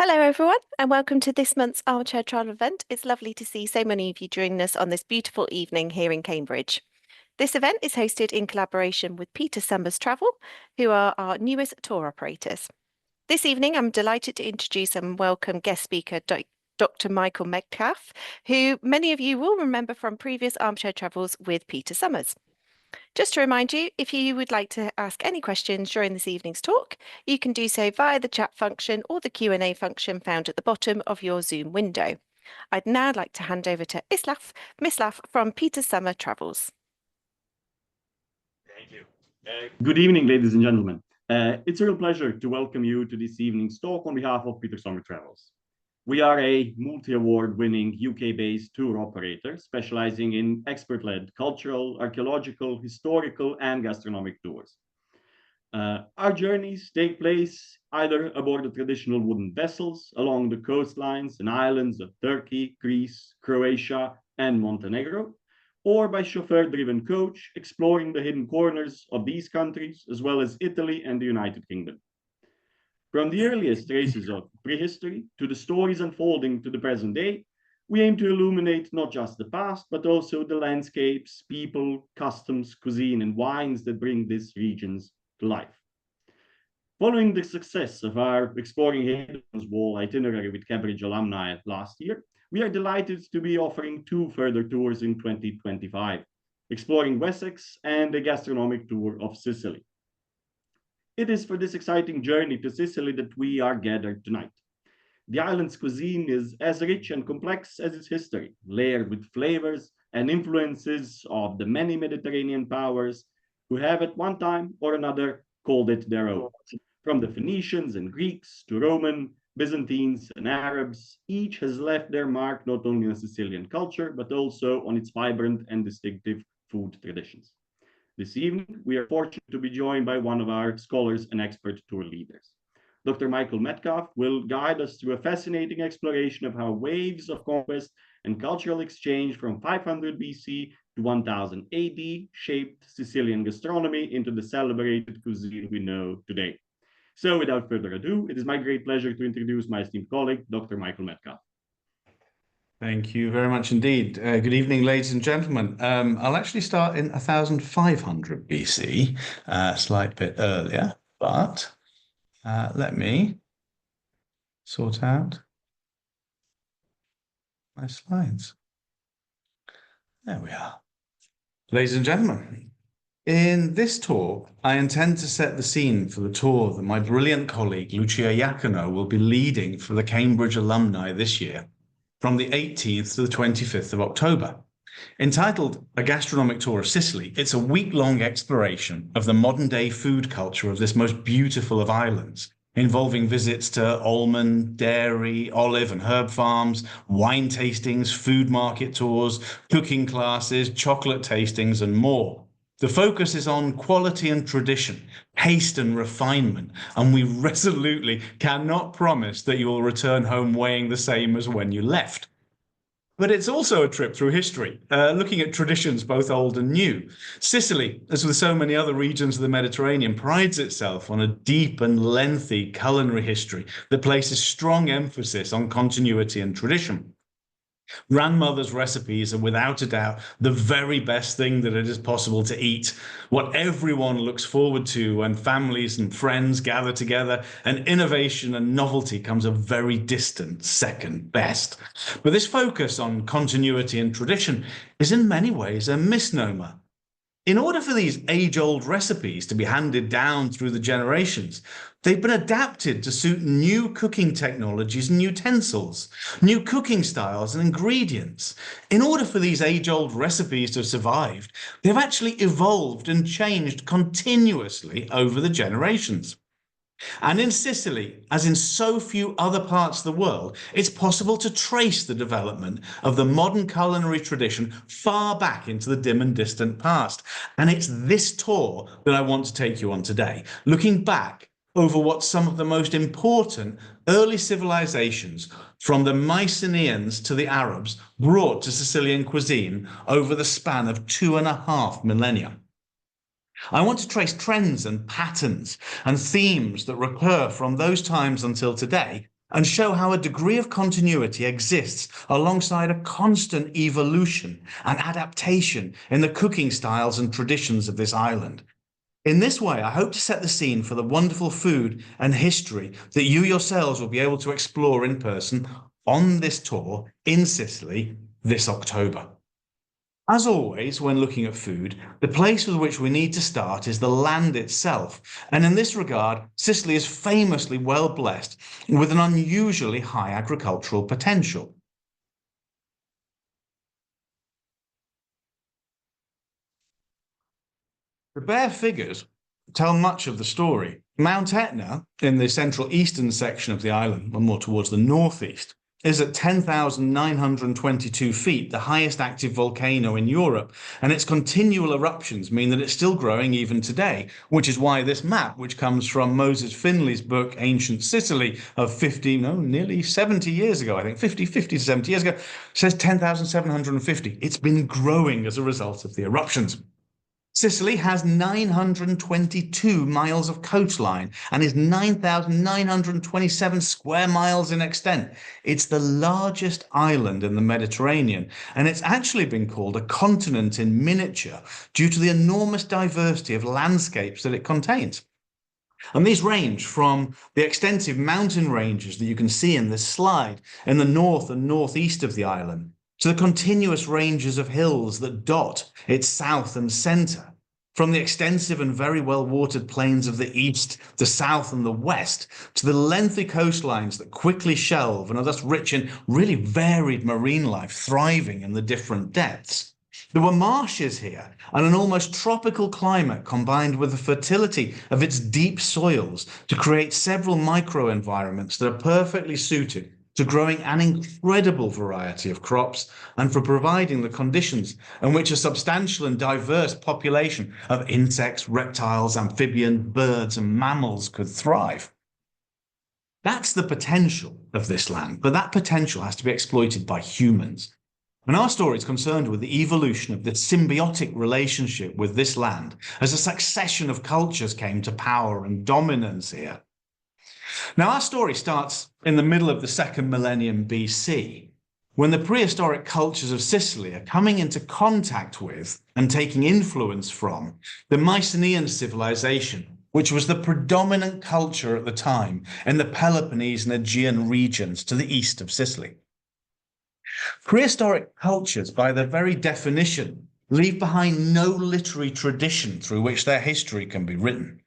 Hello, everyone, and welcome to this month's Armchair Travel event. It's lovely to see so many of you joining us on this beautiful evening here in Cambridge. This event is hosted in collaboration with Peter Summers Travel, who are our newest tour operators. This evening, I'm delighted to introduce and welcome guest speaker Dr. Michael Metcalfe, who many of you will remember from previous Armchair Travels with Peter Summers. Just to remind you, if you would like to ask any questions during this evening's talk, you can do so via the chat function or the Q&A function found at the bottom of your Zoom window. I'd now like to hand over to Mislav from Peter Summer Travels. Thank you. Good evening, ladies and gentlemen. It's a real pleasure to welcome you to this evening's talk on behalf of Peter Summer Travels. We are a multi-award-winning UK-based tour operator specializing in expert-led cultural, archaeological, historical, and gastronomic tours. Our journeys take place either aboard the traditional wooden vessels along the coastlines and islands of Turkey, Greece, Croatia, and Montenegro, or by chauffeur-driven coach exploring the hidden corners of these countries, as well as Italy and the United Kingdom. From the earliest traces of prehistory to the stories unfolding to the present day, we aim to illuminate not just the past, but also the landscapes, people, customs, cuisine, and wines that bring these regions to life. Following the success of our Exploring Hidden Wall itinerary with Cambridge alumni last year, we are delighted to be offering two further tours in 2025, Exploring Wessex and a gastronomic tour of Sicily. It is for this exciting journey to Sicily that we are gathered tonight. The island's cuisine is as rich and complex as its history, layered with flavors and influences of the many Mediterranean powers who have at one time or another called it their own. From the Phoenicians and Greeks to Roman, Byzantines, and Arabs, each has left their mark not only on Sicilian culture, but also on its vibrant and distinctive food traditions. This evening, we are fortunate to be joined by one of our scholars and expert tour leaders. Dr. Michael Metcalfe will guide us through a fascinating exploration of how waves of conquest and cultural exchange from 500 BC to 1000 AD shaped Sicilian gastronomy into the celebrated cuisine we know today. So without further ado, it is my great pleasure to introduce my esteemed colleague, Dr. Michael Metcalfe. Thank you very much indeed. Good evening, ladies and gentlemen. I'll actually start in 1500 BC, a slight bit earlier, but let me sort out my slides. There we are. Ladies and gentlemen, in this talk, I intend to set the scene for the tour that my brilliant colleague, Lucia Iacono, will be leading for the Cambridge alumni this year, from the 18th to the 25th of October. Entitled A Gastronomic Tour of Sicily, it's a week-long exploration of the modern-day food culture of this most beautiful of islands, involving visits to almond, dairy, olive and herb farms, wine tastings, food market tours, cooking classes, chocolate tastings, and more. The focus is on quality and tradition, taste and refinement, and we resolutely cannot promise that you will return home weighing the same as when you left. But it's also a trip through history, looking at traditions both old and new. Sicily, as with so many other regions of the Mediterranean, prides itself on a deep and lengthy culinary history that places strong emphasis on continuity and tradition. Grandmother's recipes are without a doubt the very best thing that it is possible to eat, what everyone looks forward to when families and friends gather together, and innovation and novelty comes a very distant second best. But this focus on continuity and tradition is in many ways a misnomer. In order for these age-old recipes to be handed down through the generations, they've been adapted to suit new cooking technologies and utensils, new cooking styles and ingredients. In order for these age-old recipes to have survived, they've actually evolved and changed continuously over the generations. And in Sicily, as in so few other parts of the world, it's possible to trace the development of the modern culinary tradition far back into the dim and distant past. And it's this tour that I want to take you on today, looking back over what some of the most important early civilizations, from the Mycenaeans to the Arabs, brought to Sicilian cuisine over the span of 2.5 millennia. I want to trace trends and patterns and themes that recur from those times until today, and show how a degree of continuity exists alongside a constant evolution and adaptation in the cooking styles and traditions of this island. In this way, I hope to set the scene for the wonderful food and history that you yourselves will be able to explore in person on this tour in Sicily this October. As always, when looking at food, the place with which we need to start is the land itself. And in this regard, Sicily is famously well blessed with an unusually high agricultural potential. The bare figures tell much of the story. Mount Etna, in the central eastern section of the island, or more towards the northeast, is at 10,922 feet, the highest active volcano in Europe, and its continual eruptions mean that it's still growing even today, which is why this map, which comes from Moses Finley's book Ancient Sicily of nearly 70 years ago, I think 50 to 70 years ago, says 10,750. It's been growing as a result of the eruptions. Sicily has 922 miles of coastline and is 9,927 square miles in extent. It's the largest island in the Mediterranean, and it's actually been called a continent in miniature due to the enormous diversity of landscapes that it contains. And these range from the extensive mountain ranges that you can see in this slide in the north and northeast of the island, to the continuous ranges of hills that dot its south and centre, from the extensive and very well-watered plains of the east, the south and the west, to the lengthy coastlines that quickly shelve and are thus rich in really varied marine life thriving in the different depths. There were marshes here and an almost tropical climate combined with the fertility of its deep soils to create several microenvironments that are perfectly suited to growing an incredible variety of crops and for providing the conditions in which a substantial and diverse population of insects, reptiles, amphibians, birds, and mammals could thrive. That's the potential of this land, but that potential has to be exploited by humans. And our story is concerned with the evolution of the symbiotic relationship with this land as a succession of cultures came to power and dominance here. Now, our story starts in the middle of the second millennium BC, when the prehistoric cultures of Sicily are coming into contact with and taking influence from the Mycenaean civilization, which was the predominant culture at the time in the Peloponnese and Aegean regions to the east of Sicily. Prehistoric cultures, by their very definition, leave behind no literary tradition through which their history can be written.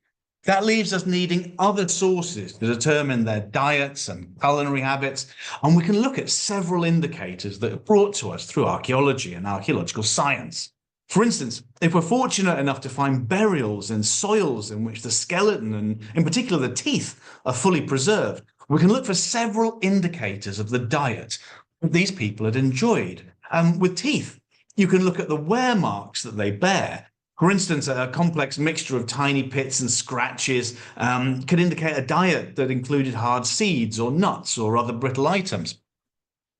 That leaves us needing other sources to determine their diets and culinary habits, and we can look at several indicators that are brought to us through archaeology and archaeological science. For instance, if we're fortunate enough to find burials in soils in which the skeleton and in particular the teeth are fully preserved, we can look for several indicators of the diet that these people had enjoyed. With teeth, you can look at the wear marks that they bear. For instance, a complex mixture of tiny pits and scratches could indicate a diet that included hard seeds or nuts or other brittle items,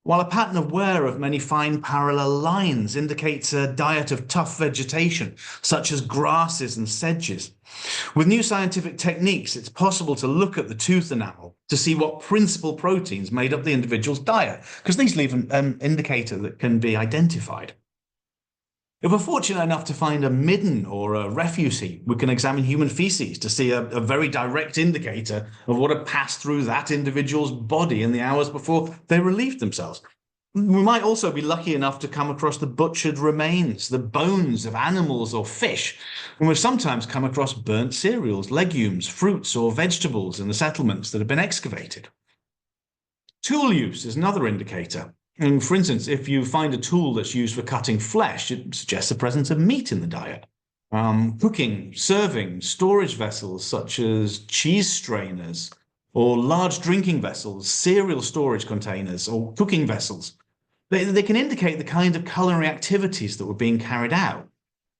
while a pattern of wear of many fine parallel lines indicates a diet of tough vegetation, such as grasses and sedges. With new scientific techniques, it's possible to look at the tooth enamel to see what principal proteins made up the individual's diet, because these leave an indicator that can be identified. If we're fortunate enough to find a midden or a refuse heap, we can examine human feces to see a very direct indicator of what had passed through that individual's body in the hours before they relieved themselves. We might also be lucky enough to come across the butchered remains, the bones of animals or fish, and we've sometimes come across burnt cereals, legumes, fruits, or vegetables in the settlements that have been excavated. Tool use is another indicator. And for instance, if you find a tool that's used for cutting flesh, it suggests the presence of meat in the diet. Cooking, serving, storage vessels such as cheese strainers or large drinking vessels, cereal storage containers or cooking vessels, they can indicate the kind of culinary activities that were being carried out.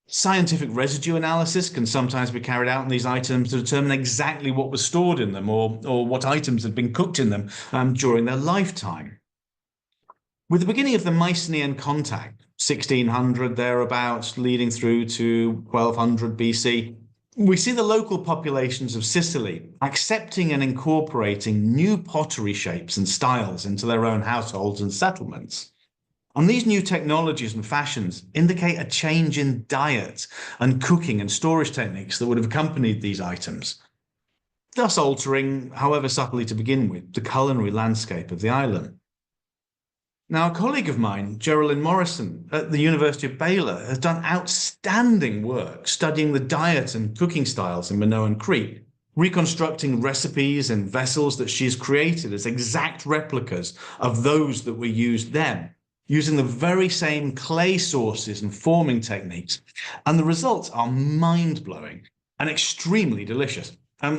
Scientific residue analysis can sometimes be carried out on these items to determine exactly what was stored in them or what items had been cooked in them during their lifetime. With the beginning of the Mycenaean contact, 1600 thereabouts, leading through to 1200 BC, We see the local populations of Sicily accepting and incorporating new pottery shapes and styles into their own households and settlements. And these new technologies and fashions indicate a change in diet and cooking and storage techniques that would have accompanied these items, thus altering, however subtly to begin with, the culinary landscape of the island. Now, a colleague of mine, Geraldine Morrison, at the University of Baylor, has done outstanding work studying the diet and cooking styles in Minoan Crete, reconstructing recipes and vessels that she's created as exact replicas of those that were used then, using the very same clay sources and forming techniques. And the results are mind-blowing and extremely delicious.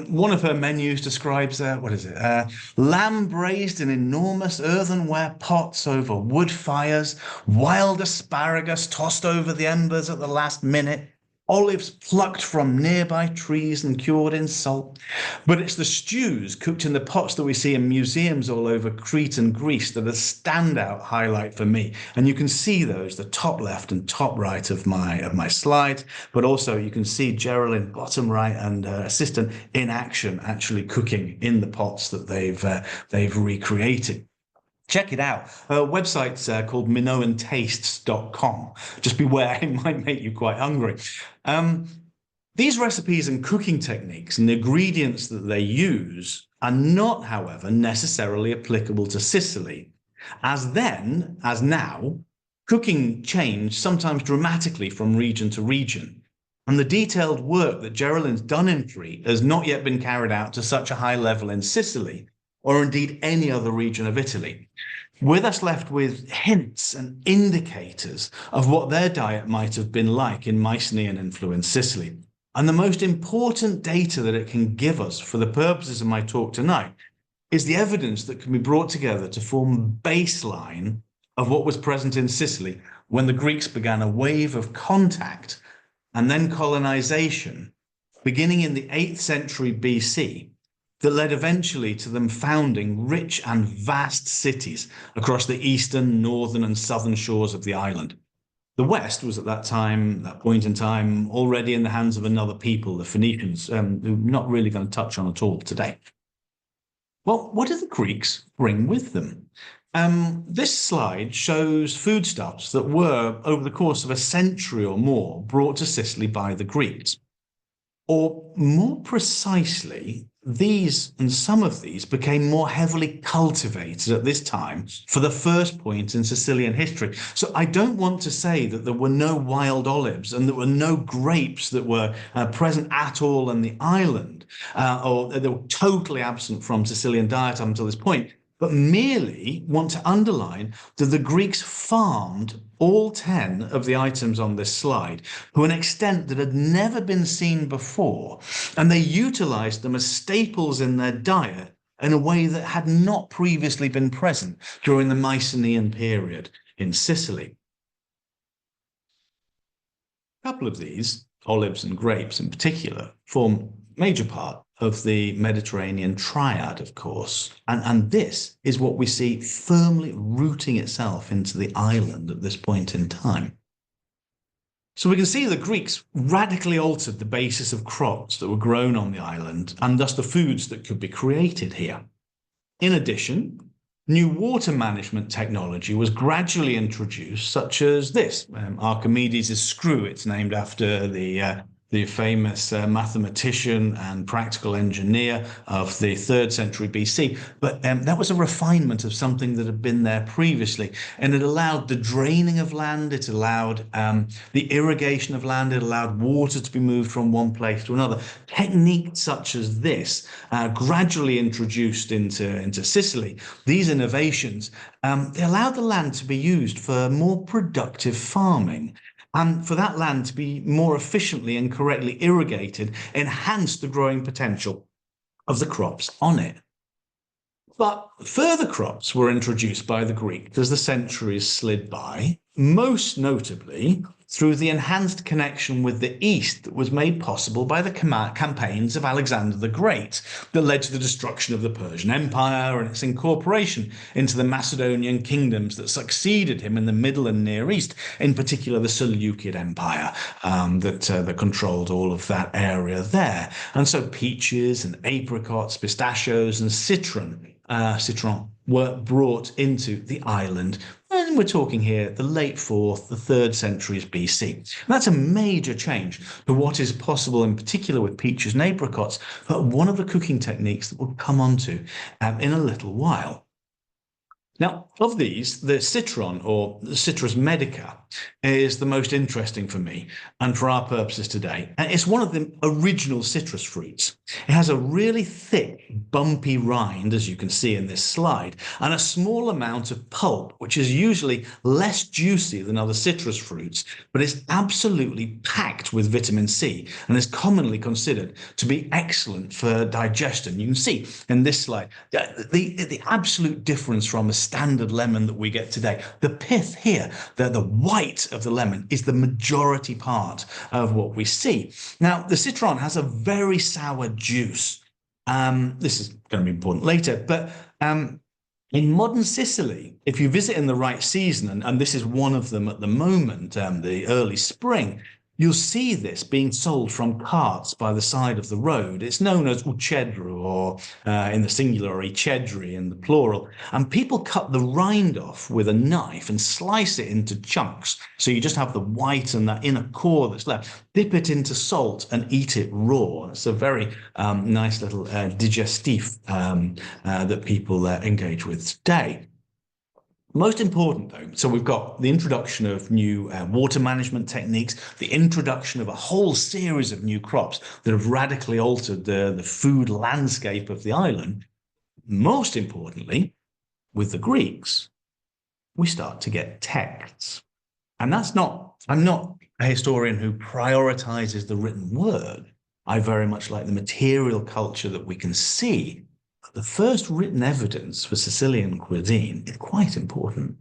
One of her menus describes, lamb braised in enormous earthenware pots over wood fires, wild asparagus tossed over the embers at the last minute, olives plucked from nearby trees and cured in salt. But it's the stews cooked in the pots that we see in museums all over Crete and Greece that are a standout highlight for me. And you can see those, the top left and top right of my slide, but also you can see Geraldine bottom right and her assistant in action, actually cooking in the pots that they've recreated. Check it out. Her website's called minoantastes.com. Just beware, it might make you quite hungry. These recipes and cooking techniques and the ingredients that they use are not, however, necessarily applicable to Sicily. As then, as now, cooking changed sometimes dramatically from region to region. And the detailed work that Geraldine's done in Crete has not yet been carried out to such a high level in Sicily, or indeed any other region of Italy. We're thus left with hints and indicators of what their diet might have been like in Mycenaean influenced Sicily. And the most important data that it can give us for the purposes of my talk tonight is the evidence that can be brought together to form a baseline of what was present in Sicily when the Greeks began a wave of contact and then colonization, beginning in the 8th century BC, that led eventually to them founding rich and vast cities across the eastern, northern, and southern shores of the island. The West was at that point in time, already in the hands of another people, the Phoenicians, who we're not really going to touch on at all today. Well, what did the Greeks bring with them? This slide shows foodstuffs that were, over the course of a century or more, brought to Sicily by the Greeks. Or more precisely, these and some of these became more heavily cultivated at this time for the first point in Sicilian history. So I don't want to say that there were no wild olives and there were no grapes that were present at all in the island, or they were totally absent from Sicilian diet up until this point, but merely want to underline that the Greeks farmed all 10 of the items on this slide to an extent that had never been seen before, and they utilized them as staples in their diet in a way that had not previously been present during the Mycenaean period in Sicily. A couple of these, olives and grapes in particular, form a major part of the Mediterranean triad, of course. And this is what we see firmly rooting itself into the island at this point in time. So we can see the Greeks radically altered the basis of crops that were grown on the island and thus the foods that could be created here. In addition, new water management technology was gradually introduced, such as this, Archimedes' screw. It's named after the famous mathematician and practical engineer of the 3rd century BC. But that was a refinement of something that had been there previously. And it allowed the draining of land, it allowed the irrigation of land, it allowed water to be moved from one place to another. Techniques such as this, gradually introduced into Sicily, these innovations, they allowed the land to be used for more productive farming. And for that land to be more efficiently and correctly irrigated, enhanced the growing potential of the crops on it. But further crops were introduced by the Greeks as the centuries slid by, most notably through the enhanced connection with the East that was made possible by the campaigns of Alexander the Great that led to the destruction of the Persian Empire and its incorporation into the Macedonian kingdoms that succeeded him in the Middle and Near East, in particular the Seleucid Empire that controlled all of that area there. And so peaches and apricots, pistachios and citron were brought into the island. And we're talking here the late 4th, the 3rd centuries BC. And that's a major change to what is possible, in particular with peaches and apricots, but one of the cooking techniques that we'll come on to in a little while. Now, of these, the citron, or the Citrus medica, is the most interesting for me and for our purposes today. And it's one of the original citrus fruits. It has a really thick, bumpy rind, as you can see in this slide, and a small amount of pulp, which is usually less juicy than other citrus fruits, but is absolutely packed with vitamin C and is commonly considered to be excellent for digestion. You can see in this slide the absolute difference from a standard lemon that we get today. The pith here, the white of the lemon, is the majority part of what we see. Now, the citron has a very sour juice. This is going to be important later, but in modern Sicily, if you visit in the right season, and this is one of them at the moment, the early spring, you'll see this being sold from carts by the side of the road. It's known as ucedru, or in the singular, or icedri in the plural. And people cut the rind off with a knife and slice it into chunks. So you just have the white and that inner core that's left. Dip it into salt and eat it raw. It's a very nice little digestif that people engage with today. Most important, though, so we've got the introduction of new water management techniques, the introduction of a whole series of new crops that have radically altered the food landscape of the island. Most importantly, with the Greeks, we start to get texts. And I'm not a historian who prioritizes the written word. I very much like the material culture that we can see. The first written evidence for Sicilian cuisine is quite important.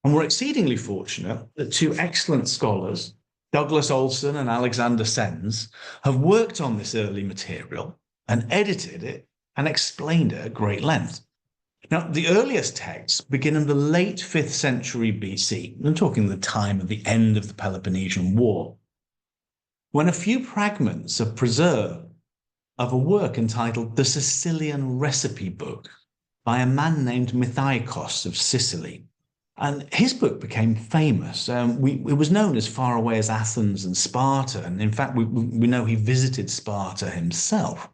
And we're exceedingly fortunate that two excellent scholars, Douglas Olson and Alexander Sens, have worked on this early material and edited it and explained it at great length. Now, the earliest texts begin in the late 5th century BC. I'm talking the time of the end of the Peloponnesian War, when a few fragments are preserved of a work entitled The Sicilian Recipe Book by a man named Mythiakos of Sicily. And his book became famous. It was known as far away as Athens and Sparta. And in fact, we know he visited Sparta himself.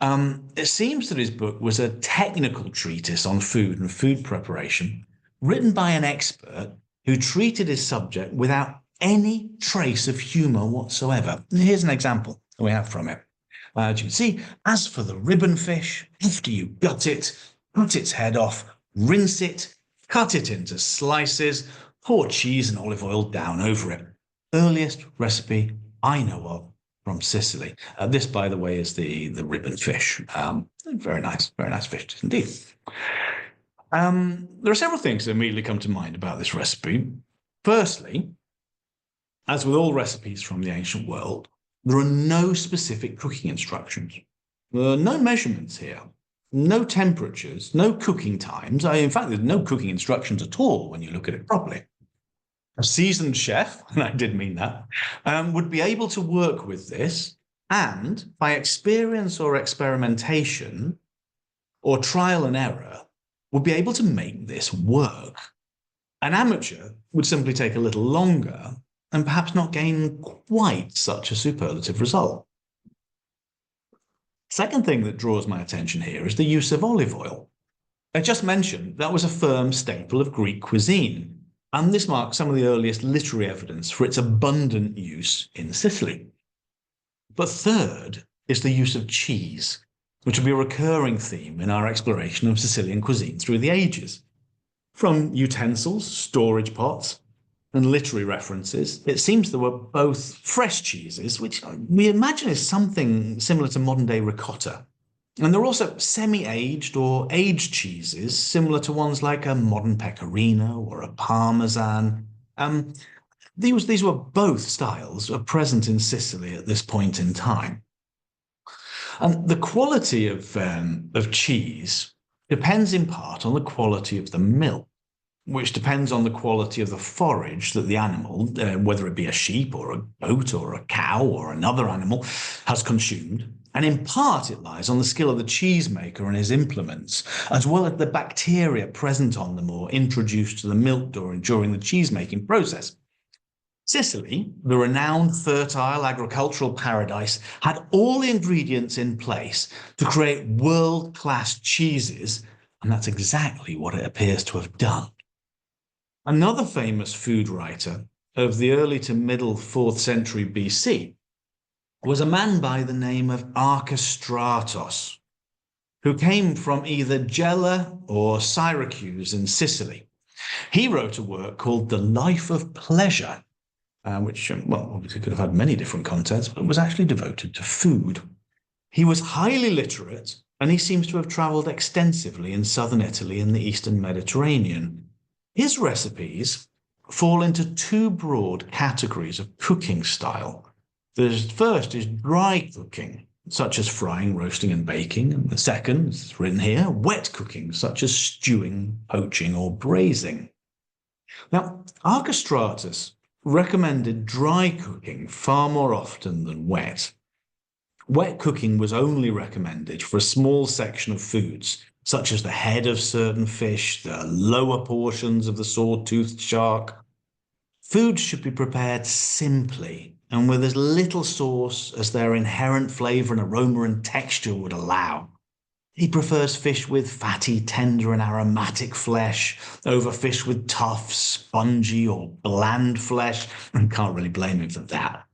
It seems that his book was a technical treatise on food and food preparation, written by an expert who treated his subject without any trace of humor whatsoever. Here's an example that we have from it. As you can see, as for the ribbon fish, after you gut it, cut its head off, rinse it, cut it into slices, pour cheese and olive oil down over it. Earliest recipe I know of from Sicily. This, by the way, is the ribbon fish. Very nice fish indeed. There are several things that immediately come to mind about this recipe. Firstly, as with all recipes from the ancient world, there are no specific cooking instructions. There are no measurements here, no temperatures, no cooking times. In fact, there's no cooking instructions at all when you look at it properly. A seasoned chef, and I did mean that, would be able to work with this and, by experience or experimentation or trial and error, would be able to make this work. An amateur would simply take a little longer and perhaps not gain quite such a superlative result. Second thing that draws my attention here is the use of olive oil. I just mentioned that was a firm staple of Greek cuisine, and this marks some of the earliest literary evidence for its abundant use in Sicily. But third is the use of cheese, which will be a recurring theme in our exploration of Sicilian cuisine through the ages. From utensils, storage pots, and literary references, it seems there were both fresh cheeses, which we imagine is something similar to modern-day ricotta, And there are also semi-aged or aged cheeses, similar to ones like a modern pecorino or a parmesan. These were both styles present in Sicily at this point in time. And the quality of cheese depends in part on the quality of the milk, which depends on the quality of the forage that the animal, whether it be a sheep or a goat or a cow or another animal, has consumed. And in part, it lies on the skill of the cheesemaker and his implements, as well as the bacteria present on them or introduced to the milk during the cheesemaking process. Sicily, the renowned fertile agricultural paradise, had all the ingredients in place to create world-class cheeses, and that's exactly what it appears to have done. Another famous food writer of the early to middle 4th century BC was a man by the name of Archestratos, who came from either Gela or Syracuse in Sicily. He wrote a work called The Life of Pleasure, which, well, obviously could have had many different contents, but was actually devoted to food. He was highly literate, and he seems to have travelled extensively in southern Italy and the eastern Mediterranean. His recipes fall into two broad categories of cooking style. The first is dry cooking, such as frying, roasting, and baking. And the second, as written here, wet cooking, such as stewing, poaching, or braising. Now, Archestratus recommended dry cooking far more often than wet. Wet cooking was only recommended for a small section of foods, such as the head of certain fish, the lower portions of the saw-toothed shark. Foods should be prepared simply and with as little sauce as their inherent flavour and aroma and texture would allow. He prefers fish with fatty, tender and aromatic flesh over fish with tough, spongy or bland flesh, and can't really blame him for that.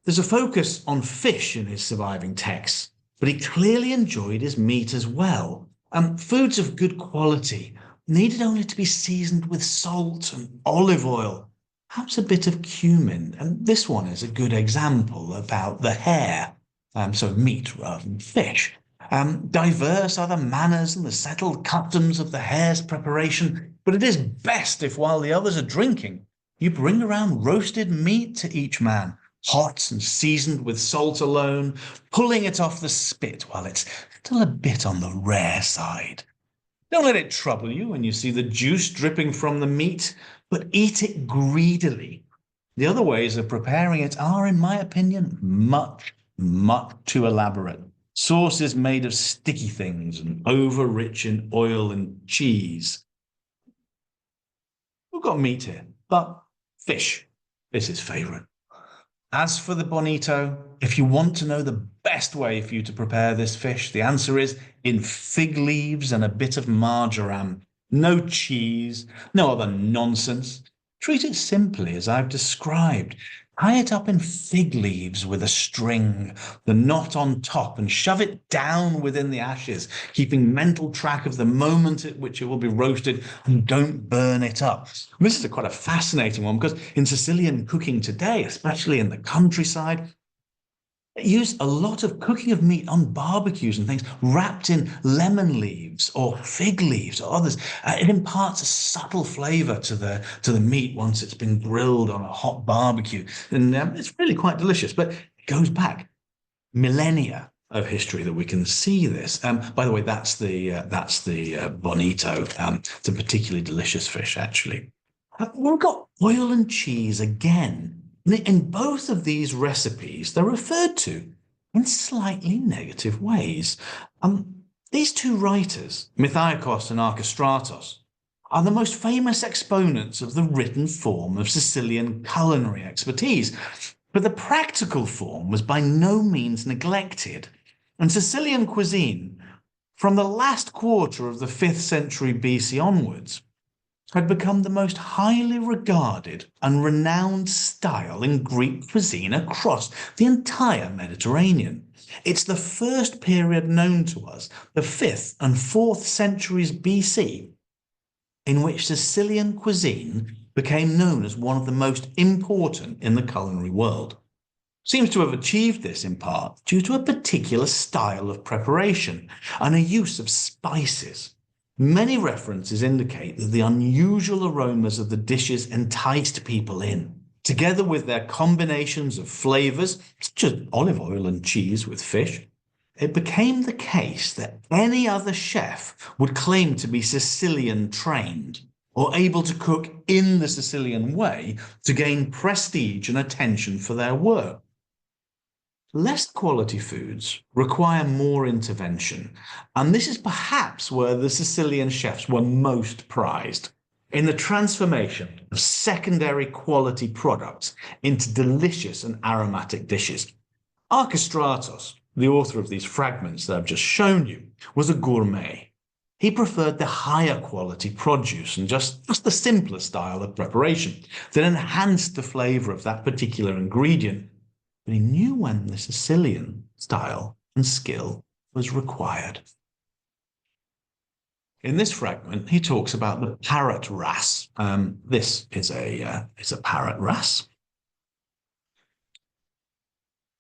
There's a focus on fish in his surviving texts, but he clearly enjoyed his meat as well. Foods of good quality needed only to be seasoned with salt and olive oil, perhaps a bit of cumin, and this one is a good example about the hare, so meat rather than fish. Diverse are the manners and the settled customs of the hare's preparation, but it is best if while the others are drinking, you bring around roasted meat to each man, hot and seasoned with salt alone, pulling it off the spit while it's still a bit on the rare side. Don't let it trouble you when you see the juice dripping from the meat, but eat it greedily. The other ways of preparing it are, in my opinion, much, much too elaborate. Sauces made of sticky things and over-rich in oil and cheese. We've got meat here, but fish is his favourite. As for the bonito, if you want to know the best way for you to prepare this fish, the answer is in fig leaves and a bit of marjoram. No cheese, no other nonsense. Treat it simply as I've described. Tie it up in fig leaves with a string, the knot on top, and shove it down within the ashes, keeping mental track of the moment at which it will be roasted, and don't burn it up. This is quite a fascinating one because in Sicilian cooking today, especially in the countryside, they use a lot of cooking of meat on barbecues and things wrapped in lemon leaves or fig leaves or others. It imparts a subtle flavour to the meat once it's been grilled on a hot barbecue, and it's really quite delicious. But it goes back millennia of history that we can see this. By the way, that's the bonito. It's a particularly delicious fish, actually. We've got oil and cheese again. In both of these recipes, they're referred to in slightly negative ways. These two writers, Mycenaean and Archestratos, are the most famous exponents of the written form of Sicilian culinary expertise, but the practical form was by no means neglected, and Sicilian cuisine, from the last quarter of the 5th century BC onwards, had become the most highly regarded and renowned style in Greek cuisine across the entire Mediterranean. It's the first period known to us, the 5th and 4th centuries BC, in which Sicilian cuisine became known as one of the most important in the culinary world. seems to have achieved this in part due to a particular style of preparation and a use of spices. Many references indicate that the unusual aromas of the dishes enticed people in, together with their combinations of flavours, such as olive oil and cheese with fish. It became the case that any other chef would claim to be Sicilian trained or able to cook in the Sicilian way to gain prestige and attention for their work. Less quality foods require more intervention, and this is perhaps where the Sicilian chefs were most prized, in the transformation of secondary quality products into delicious and aromatic dishes. Archestratos, the author of these fragments that I've just shown you, was a gourmet. He preferred the higher quality produce and just the simpler style of preparation that enhanced the flavour of that particular ingredient. But he knew when the Sicilian style and skill was required. In this fragment, he talks about the parrot wrasse. This is a parrot wrasse.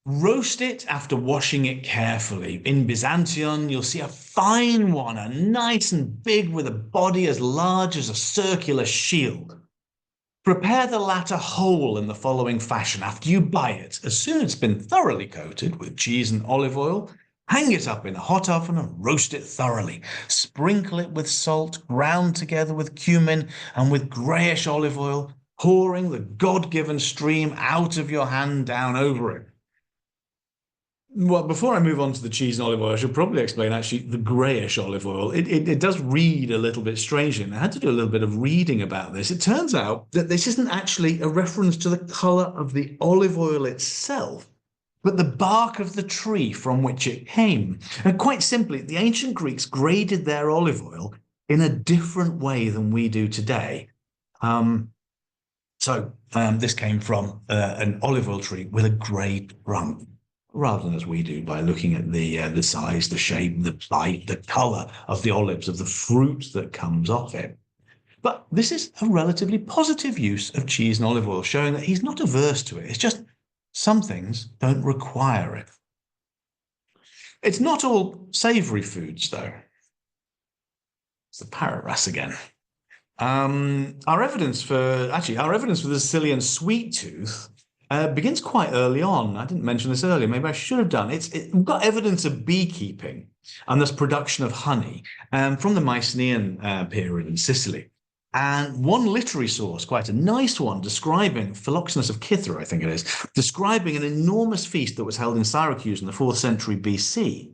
Roast it after washing it carefully. In Byzantine, you'll see a fine one, a nice and big with a body as large as a circular shield. Prepare the latter whole in the following fashion. After you buy it, as soon as it's been thoroughly coated with cheese and olive oil, hang it up in a hot oven and roast it thoroughly. Sprinkle it with salt, ground together with cumin and with greyish olive oil, pouring the God-given stream out of your hand down over it. Well, before I move on to the cheese and olive oil, I should probably explain actually the greyish olive oil. It does read a little bit strangely, and I had to do a little bit of reading about this. It turns out that this isn't actually a reference to the colour of the olive oil itself, but the bark of the tree from which it came. And quite simply, the ancient Greeks graded their olive oil in a different way than we do today. This came from an olive oil tree with a grey trunk, rather than as we do by looking at the size, the shape, the bite, the colour of the olives, of the fruit that comes off it. But this is a relatively positive use of cheese and olive oil, showing that he's not averse to it. It's just some things don't require it. It's not all savoury foods, though. It's the parrot wrasse again. Our evidence for the Sicilian sweet tooth begins quite early on. I didn't mention this earlier. Maybe I should have done. We've got evidence of beekeeping and this production of honey from the Mycenaean period in Sicily. And one literary source, quite a nice one, describing Philoxenus of Cythera, I think it is, describing an enormous feast that was held in Syracuse in the 4th century BC,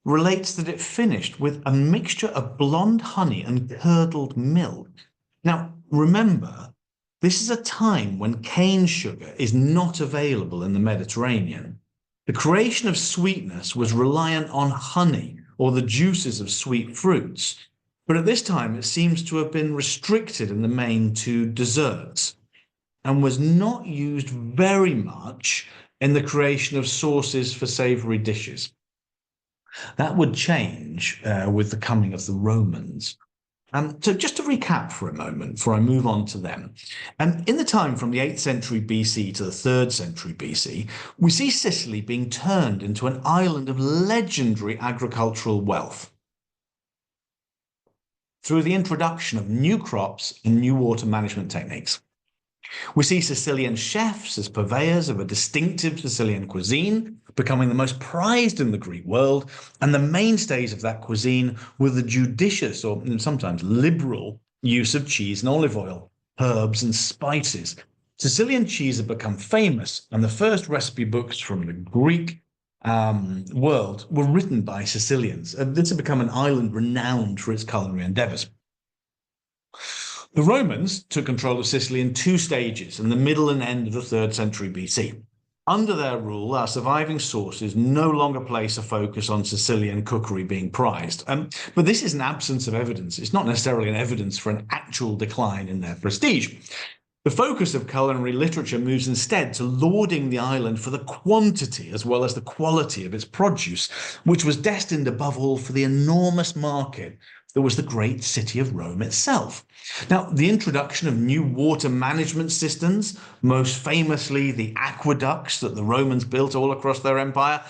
relates that it finished with a mixture of blonde honey and curdled milk. Now, remember, this is a time when cane sugar is not available in the Mediterranean. The creation of sweetness was reliant on honey or the juices of sweet fruits, but at this time it seems to have been restricted in the main to desserts and was not used very much in the creation of sauces for savoury dishes. That would change with the coming of the Romans. So just to recap for a moment before I move on to them. In the time from the 8th century BC to the 3rd century BC, we see Sicily being turned into an island of legendary agricultural wealth through the introduction of new crops and new water management techniques. We see Sicilian chefs as purveyors of a distinctive Sicilian cuisine, becoming the most prized in the Greek world, and the mainstays of that cuisine were the judicious or sometimes liberal use of cheese and olive oil, herbs and spices. Sicilian cheese had become famous, and the first recipe books from the Greek world were written by Sicilians. This had become an island renowned for its culinary endeavours. The Romans took control of Sicily in 2 stages in the middle and end of the 3rd century BC. Under their rule, our surviving sources no longer place a focus on Sicilian cookery being prized. But this is an absence of evidence. It's not necessarily an evidence for an actual decline in their prestige. The focus of culinary literature moves instead to lauding the island for the quantity as well as the quality of its produce, which was destined above all for the enormous market there was the great city of Rome itself. Now, the introduction of new water management systems, most famously the aqueducts that the Romans built all across their empire,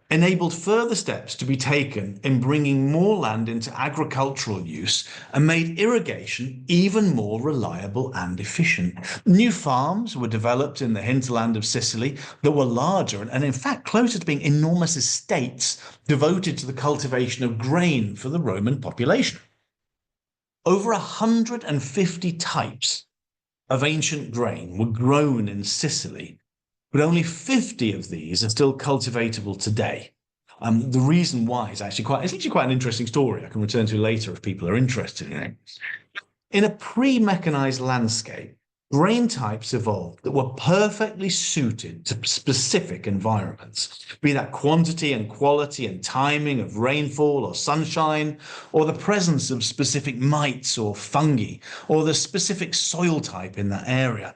enabled further steps to be taken in bringing more land into agricultural use and made irrigation even more reliable and efficient. New farms were developed in the hinterland of Sicily that were larger and in fact closer to being enormous estates devoted to the cultivation of grain for the Roman population. Over 150 types of ancient grain were grown in Sicily, but only 50 of these are still cultivatable today. The reason why is actually quite an interesting story I can return to later if people are interested in it. In a pre-mechanized landscape, grain types evolved that were perfectly suited to specific environments, be that quantity and quality and timing of rainfall or sunshine, or the presence of specific mites or fungi, or the specific soil type in that area.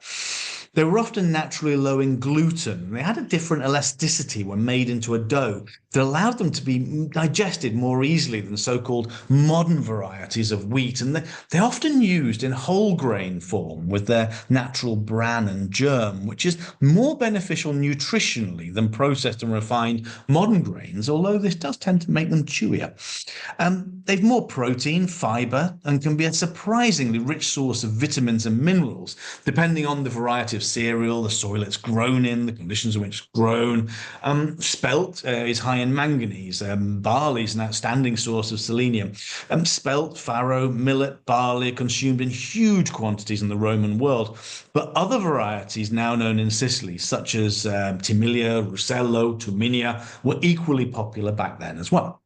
They were often naturally low in gluten. They had a different elasticity when made into a dough that allowed them to be digested more easily than so-called modern varieties of wheat. And they're often used in whole grain form with their natural bran and germ, which is more beneficial nutritionally than processed and refined modern grains, although this does tend to make them chewier. They've more protein, fiber, and can be a surprisingly rich source of vitamins and minerals, depending on the variety of cereal, the soil it's grown in, the conditions in which it's grown. Spelt is high in manganese. Barley is an outstanding source of selenium. Spelt, farro, millet, barley are consumed in huge quantities in the Roman world. But other varieties now known in Sicily, such as Timilia, Ruscello, Tuminia, were equally popular back then as well.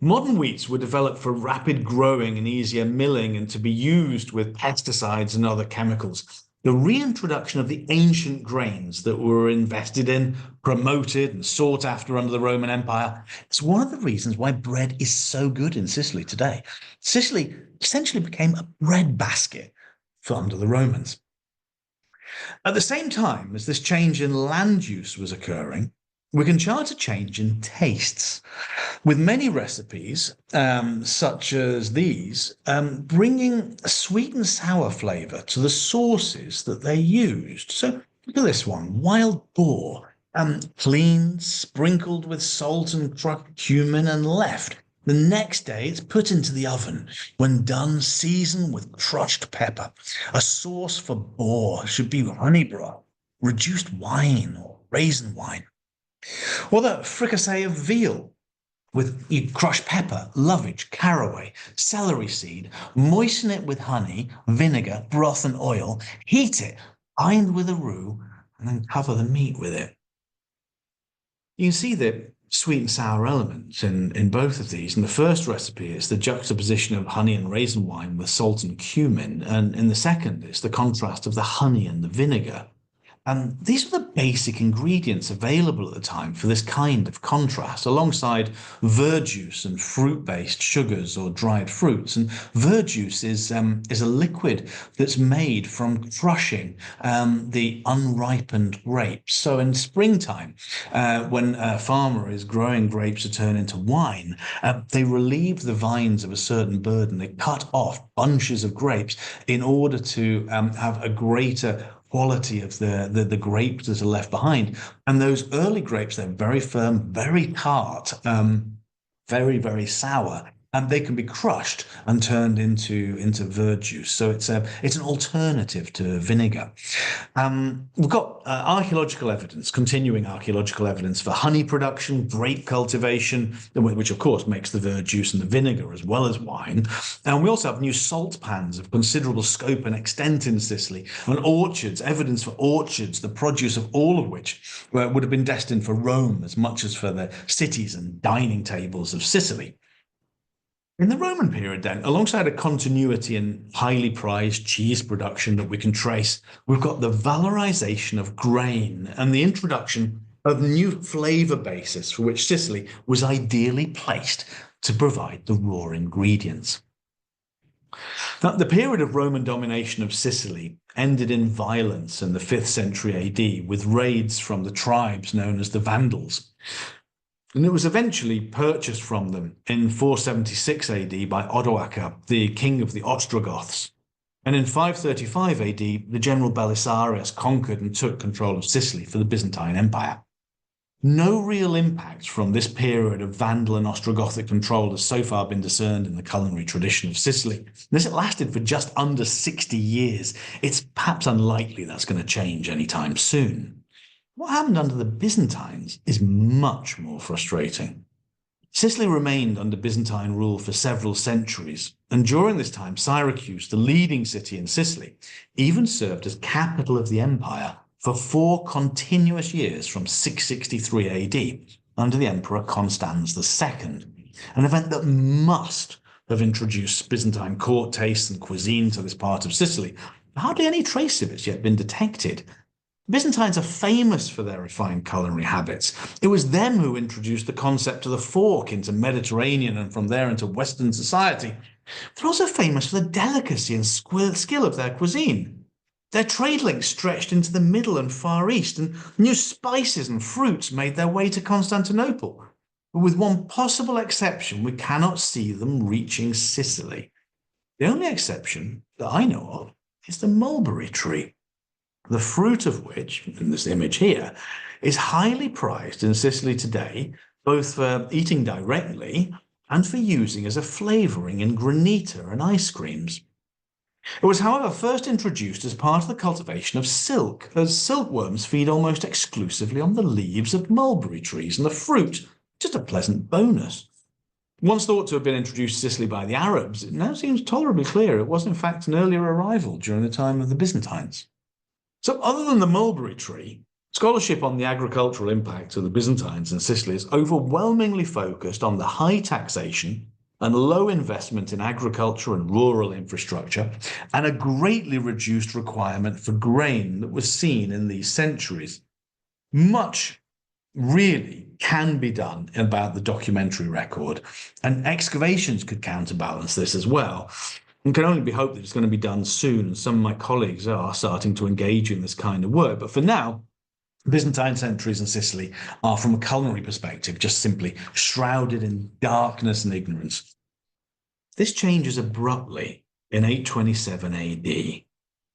Modern wheats were developed for rapid growing and easier milling and to be used with pesticides and other chemicals. The reintroduction of the ancient grains that were invested in, promoted and sought after under the Roman Empire is one of the reasons why bread is so good in Sicily today. Sicily essentially became a bread basket for under the Romans. At the same time as this change in land use was occurring, we can chart a change in tastes, with many recipes, such as these, bringing a sweet and sour flavour to the sauces that they used. So look at this one, wild boar, cleaned, sprinkled with salt and crushed cumin and left. The next day, it's put into the oven. When done, season with crushed pepper. A sauce for boar should be honey broth, reduced wine or raisin wine. Or the fricassee of veal with crushed pepper, lovage, caraway, celery seed, moisten it with honey, vinegar, broth and oil, heat it, bind with a roux, and then cover the meat with it. You can see the sweet and sour elements in both of these. In the first recipe, it's the juxtaposition of honey and raisin wine with salt and cumin. And in the second, it's the contrast of the honey and the vinegar. These were the basic ingredients available at the time for this kind of contrast, alongside verjuice and fruit-based sugars or dried fruits. And verjuice is a liquid that's made from crushing the unripened grapes. So in springtime, when a farmer is growing grapes to turn into wine, they relieve the vines of a certain burden. They cut off bunches of grapes in order to have a greater quality of the grapes that are left behind. And those early grapes, they're very firm, very tart, very, very sour, and they can be crushed and turned into verjuice. So it's an alternative to vinegar. We've got archaeological evidence, continuing archaeological evidence for honey production, grape cultivation, which of course makes the verjuice and the vinegar as well as wine. And we also have new salt pans of considerable scope and extent in Sicily, and orchards, evidence for orchards, the produce of all of which would have been destined for Rome as much as for the cities and dining tables of Sicily. In the Roman period, then, alongside a continuity in highly prized cheese production that we can trace, we've got the valorization of grain and the introduction of new flavor bases for which Sicily was ideally placed to provide the raw ingredients. Now, the period of Roman domination of Sicily ended in violence in the 5th century AD with raids from the tribes known as the Vandals. and it was eventually purchased from them in 476 AD by Odoacer, the king of the Ostrogoths. And in 535 AD, the general Belisarius conquered and took control of Sicily for the Byzantine Empire. No real impact from this period of Vandal and Ostrogothic control has so far been discerned in the culinary tradition of Sicily. And as it lasted for just under 60 years, it's perhaps unlikely that's going to change anytime soon. What happened under the Byzantines is much more frustrating. Sicily remained under Byzantine rule for several centuries, and during this time, Syracuse, the leading city in Sicily, even served as capital of the empire for 4 continuous years from 663 AD under the Emperor Constans II, an event that must have introduced Byzantine court tastes and cuisine to this part of Sicily. Hardly any trace of it's yet been detected. Byzantines are famous for their refined culinary habits. It was them who introduced the concept of the fork into Mediterranean and from there into Western society. They're also famous for the delicacy and skill of their cuisine. Their trade links stretched into the Middle and Far East, and new spices and fruits made their way to Constantinople. But with one possible exception, we cannot see them reaching Sicily. The only exception that I know of is the mulberry tree, the fruit of which, in this image here, is highly prized in Sicily today, both for eating directly and for using as a flavouring in granita and ice creams. It was, however, first introduced as part of the cultivation of silk, as silkworms feed almost exclusively on the leaves of mulberry trees and the fruit, just a pleasant bonus. Once thought to have been introduced to Sicily by the Arabs, it now seems tolerably clear it was in fact an earlier arrival during the time of the Byzantines. So other than the mulberry tree, scholarship on the agricultural impact of the Byzantines in Sicily is overwhelmingly focused on the high taxation and low investment in agriculture and rural infrastructure, and a greatly reduced requirement for grain that was seen in these centuries. Much really can be done about the documentary record, and excavations could counterbalance this as well. It can only be hoped that it's going to be done soon, and some of my colleagues are starting to engage in this kind of work. But for now, Byzantine centuries in Sicily are, from a culinary perspective, just simply shrouded in darkness and ignorance. This changes abruptly in 827 AD,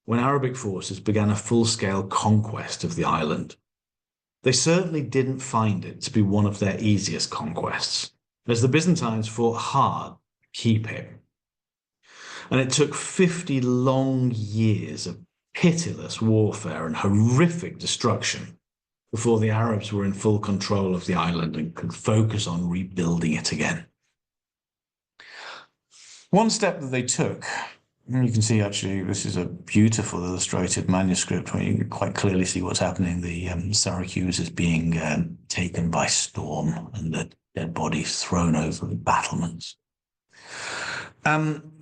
when Arabic forces began a full-scale conquest of the island. They certainly didn't find it to be one of their easiest conquests, as the Byzantines fought hard to keep it. And it took 50 long years of pitiless warfare and horrific destruction before the Arabs were in full control of the island and could focus on rebuilding it again. One step that they took, and you can see actually this is a beautiful illustrated manuscript where you can quite clearly see what's happening. The Syracuse is being taken by storm and the dead bodies thrown over the battlements.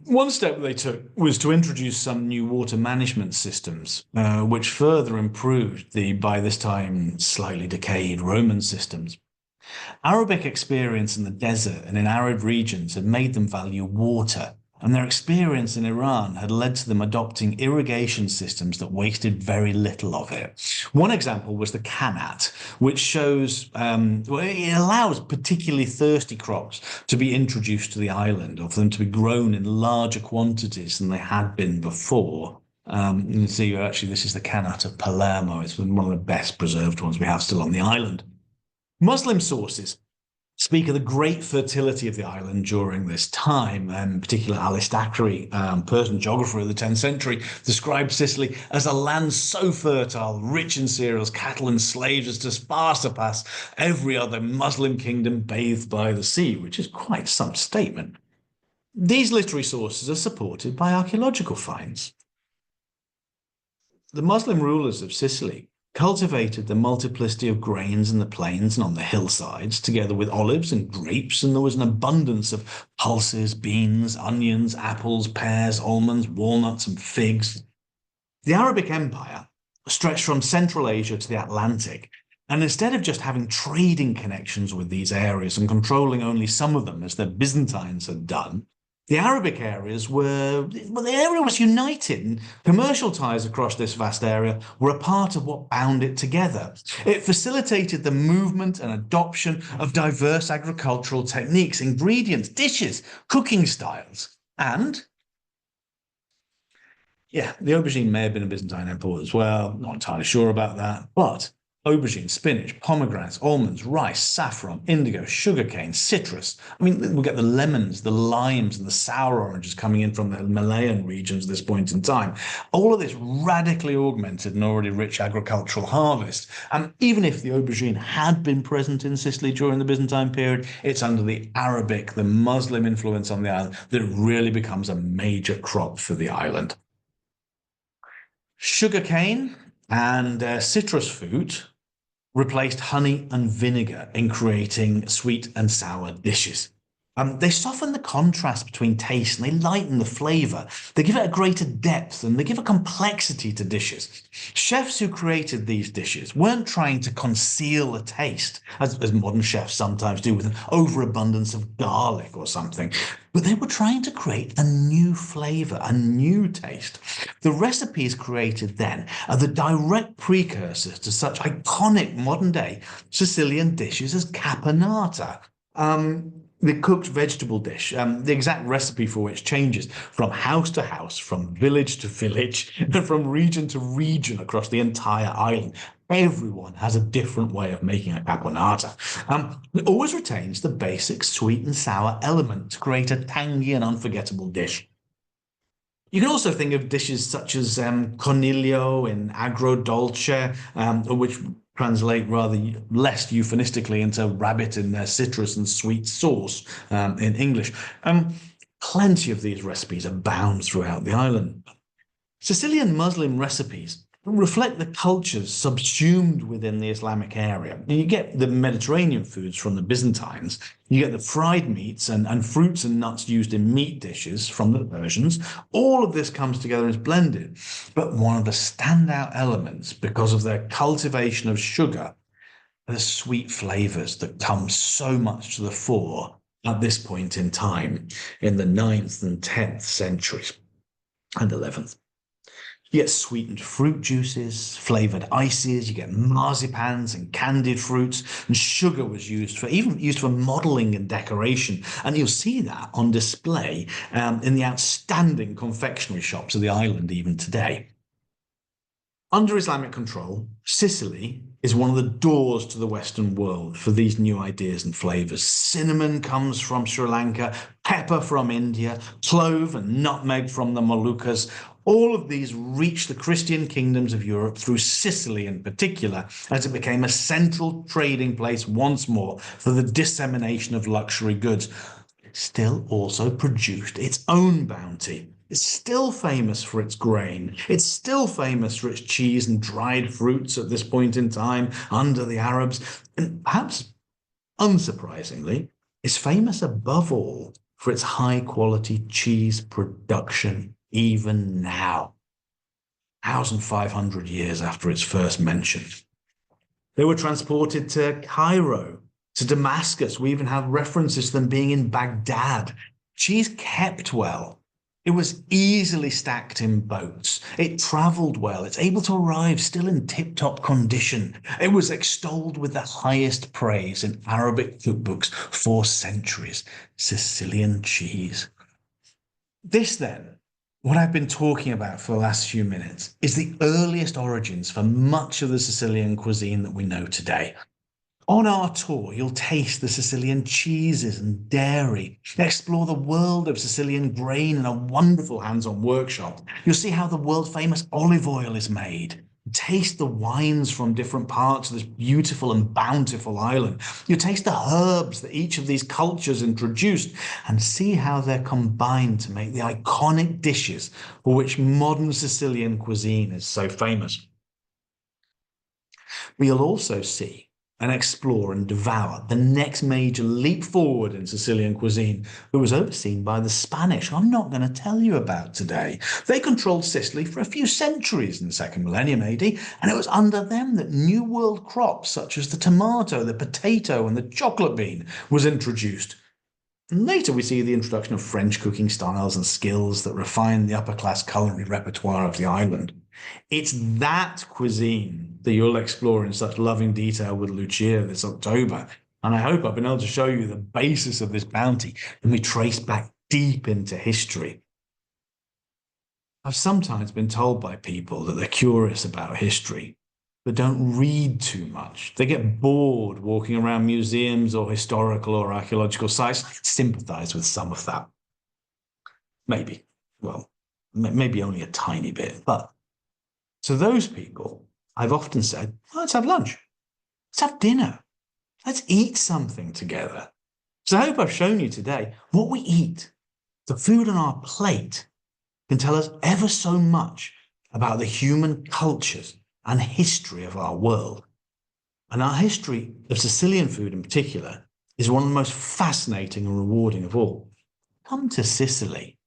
One step they took was to introduce some new water management systems, which further improved the, by this time, slightly decayed Roman systems. Arabic experience in the desert and in arid regions had made them value water, and their experience in Iran had led to them adopting irrigation systems that wasted very little of it. One example was the Qanat, which shows, it allows particularly thirsty crops to be introduced to the island, or for them to be grown in larger quantities than they had been before. You can see actually this is the Qanat of Palermo. It's one of the best preserved ones we have still on the island. Muslim sources speak of the great fertility of the island during this time, and in particular Al-Istakri, Persian geographer of the 10th century, described Sicily as a land so fertile, rich in cereals, cattle and slaves as to far surpass every other Muslim kingdom bathed by the sea, which is quite some statement. These literary sources are supported by archaeological finds. The Muslim rulers of Sicily cultivated the multiplicity of grains in the plains and on the hillsides, together with olives and grapes, and there was an abundance of pulses, beans, onions, apples, pears, almonds, walnuts, and figs. The Arabic Empire stretched from Central Asia to the Atlantic, and instead of just having trading connections with these areas and controlling only some of them, as the Byzantines had done, The Arabic areas were, well, the area was united, and commercial ties across this vast area were a part of what bound it together. It facilitated the movement and adoption of diverse agricultural techniques, ingredients, dishes, cooking styles, and yeah, the aubergine may have been a Byzantine import as well. Not entirely sure about that. But aubergine, spinach, pomegranates, almonds, rice, saffron, indigo, sugarcane, citrus. I mean, we'll get the lemons, the limes, and the sour oranges coming in from the Himalayan regions at this point in time. All of this radically augmented an already rich agricultural harvest. And even if the aubergine had been present in Sicily during the Byzantine period, it's under the Arabic, the Muslim influence on the island that it really becomes a major crop for the island. Sugarcane and citrus fruit replaced honey and vinegar in creating sweet and sour dishes. They soften the contrast between taste and they lighten the flavour. They give it a greater depth and they give a complexity to dishes. Chefs who created these dishes weren't trying to conceal the taste, as modern chefs sometimes do with an overabundance of garlic or something, but they were trying to create a new flavour, a new taste. The recipes created then are the direct precursors to such iconic modern-day Sicilian dishes as caponata. The cooked vegetable dish, the exact recipe for which changes from house to house, from village to village, and from region to region across the entire island. Everyone has a different way of making a caponata. It always retains the basic sweet and sour element to create a tangy and unforgettable dish. You can also think of dishes such as coniglio in agrodolce, which translate rather less euphemistically into rabbit in their citrus and sweet sauce in English. Plenty of these recipes abound throughout the island. Sicilian Muslim recipes reflect the cultures subsumed within the Islamic area. You get the Mediterranean foods from the Byzantines, you get the fried meats and fruits and nuts used in meat dishes from the Persians. All of this comes together and is blended. But one of the standout elements, because of their cultivation of sugar, are the sweet flavors that come so much to the fore at this point in time in the 9th and 10th centuries and 11th. You get sweetened fruit juices, flavored ices, you get marzipans and candied fruits, and sugar was used for modeling and decoration. And you'll see that on display in the outstanding confectionery shops of the island even today. Under Islamic control, Sicily is one of the doors to the Western world for these new ideas and flavors. Cinnamon comes from Sri Lanka, pepper from India, clove and nutmeg from the Moluccas. All of these reached the Christian kingdoms of Europe through Sicily in particular, as it became a central trading place once more for the dissemination of luxury goods. It still also produced its own bounty. It's still famous for its grain. It's still famous for its cheese and dried fruits at this point in time under the Arabs. And perhaps unsurprisingly, it's famous above all for its high quality cheese production even now, 1,500 years after its first mention. They were transported to Cairo, to Damascus. We even have references to them being in Baghdad. Cheese kept well. It was easily stacked in boats. It travelled well. It's able to arrive still in tip-top condition. It was extolled with the highest praise in Arabic cookbooks for centuries. Sicilian cheese. This then, what I've been talking about for the last few minutes, is the earliest origins for much of the Sicilian cuisine that we know today. On our tour, you'll taste the Sicilian cheeses and dairy, explore the world of Sicilian grain in a wonderful hands-on workshop. You'll see how the world-famous olive oil is made, taste the wines from different parts of this beautiful and bountiful island. You taste the herbs that each of these cultures introduced and see how they're combined to make the iconic dishes for which modern Sicilian cuisine is so famous. But you'll also see and explore and devour the next major leap forward in Sicilian cuisine that was overseen by the Spanish, I'm not going to tell you about today. They controlled Sicily for a few centuries in the second millennium AD, and it was under them that New World crops such as the tomato, the potato, and the chocolate bean was introduced. And later, we see the introduction of French cooking styles and skills that refine the upper-class culinary repertoire of the island. It's that cuisine that you'll explore in such loving detail with Lucia this October. And I hope I've been able to show you the basis of this bounty and we trace back deep into history. I've sometimes been told by people that they're curious about history, but don't read too much. They get bored walking around museums or historical or archaeological sites. I sympathize with some of that. Maybe. Well, maybe only a tiny bit. But to those people, I've often said, well, let's have lunch. Let's have dinner. Let's eat something together. So I hope I've shown you today what we eat, the food on our plate, can tell us ever so much about the human cultures and history of our world. And our history of Sicilian food in particular is one of the most fascinating and rewarding of all. Come to Sicily.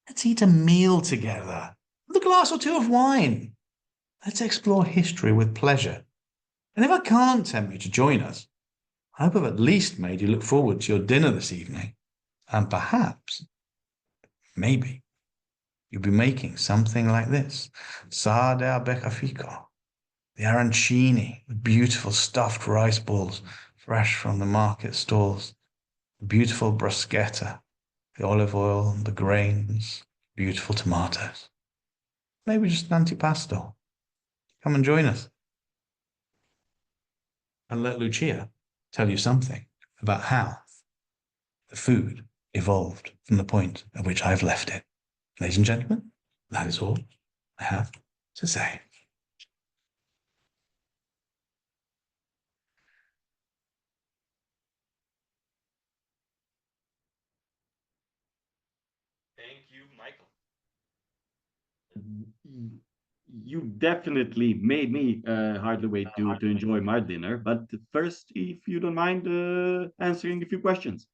Let's eat a meal together with a glass or two of wine. Let's explore history with pleasure. And if I can't tempt you to join us, I hope I've at least made you look forward to your dinner this evening. And perhaps, maybe, you'll be making something like this. Sarde al beccafico. The arancini, the beautiful stuffed rice balls, fresh from the market stalls. The beautiful bruschetta, the olive oil, the grains, beautiful tomatoes. Maybe just an antipasto. Come and join us. And let Lucia tell you something about how the food evolved from the point at which I've left it. Ladies and gentlemen, that is all I have to say. Thank you, Michael. You definitely made me hardly wait to enjoy my dinner. But first, if you don't mind answering a few questions.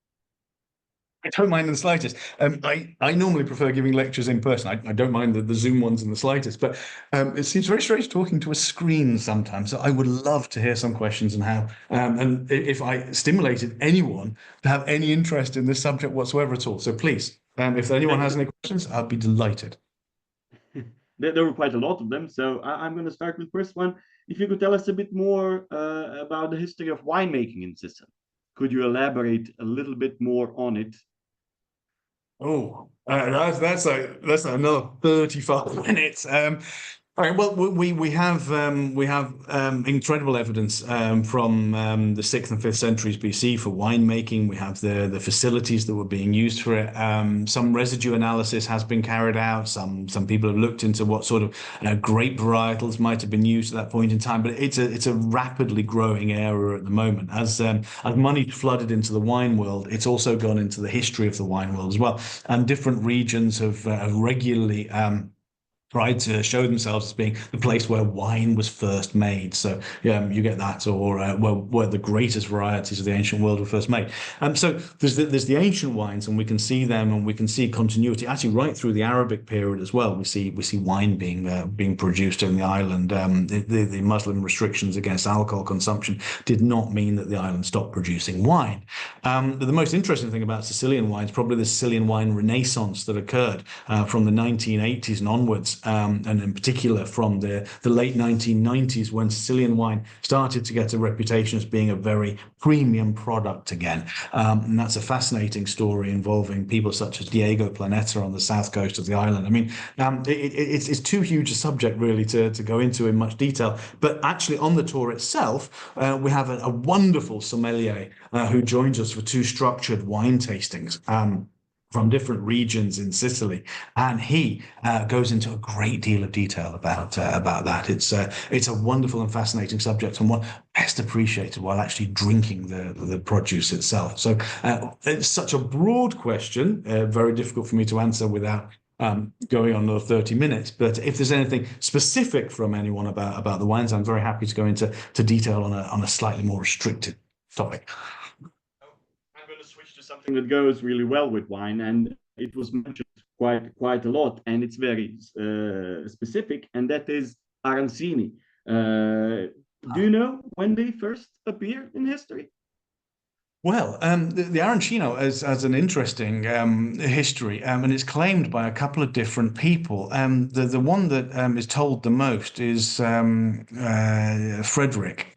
I don't mind in the slightest. I normally prefer giving lectures in person. I don't mind the Zoom ones in the slightest, but it seems very strange talking to a screen sometimes. So I would love to hear some questions and how, and if I stimulated anyone to have any interest in this subject whatsoever at all. So please, if anyone has any questions, I'd be delighted. There were quite a lot of them, so I'm going to start with the first one. If you could tell us a bit more about the history of winemaking in Sicily, could you elaborate a little bit more on it? Oh, that's another 35 minutes. All right. Well, we have incredible evidence from the 6th and 5th centuries BC for winemaking. We have the facilities that were being used for it. Some residue analysis has been carried out. Some people have looked into what sort of grape varietals might have been used at that point in time. But it's a rapidly growing area at the moment. As money flooded into the wine world, it's also gone into the history of the wine world as well. And different regions have regularly tried to show themselves as being the place where wine was first made. So you get that, or where the greatest varieties of the ancient world were first made. So there's the ancient wines, and we can see them, and we can see continuity actually right through the Arabic period as well. We see wine being produced in the island. The Muslim restrictions against alcohol consumption did not mean that the island stopped producing wine. But the most interesting thing about Sicilian wine is probably the Sicilian wine renaissance that occurred from the 1980s and onwards. And in particular from the late 1990s, when Sicilian wine started to get a reputation as being a very premium product again. And that's a fascinating story involving people such as Diego Planeta on the south coast of the island. I mean, it's too huge a subject really to go into in much detail, but actually on the tour itself, we have a wonderful sommelier who joins us for 2 structured wine tastings. From different regions in Sicily, and he goes into a great deal of detail about that. It's a wonderful and fascinating subject, and one best appreciated while actually drinking the produce itself. So it's such a broad question, very difficult for me to answer without going on another 30 minutes. But if there's anything specific from anyone about the wines, I'm very happy to go into detail on a slightly more restricted topic. I'm going to switch to something that goes really well with wine, and it was mentioned quite a lot, and it's very specific, and that is arancini. Do you know when they first appeared in history? Well, the arancino has an interesting history, and it's claimed by a couple of different people. The one that is told the most is Frederick,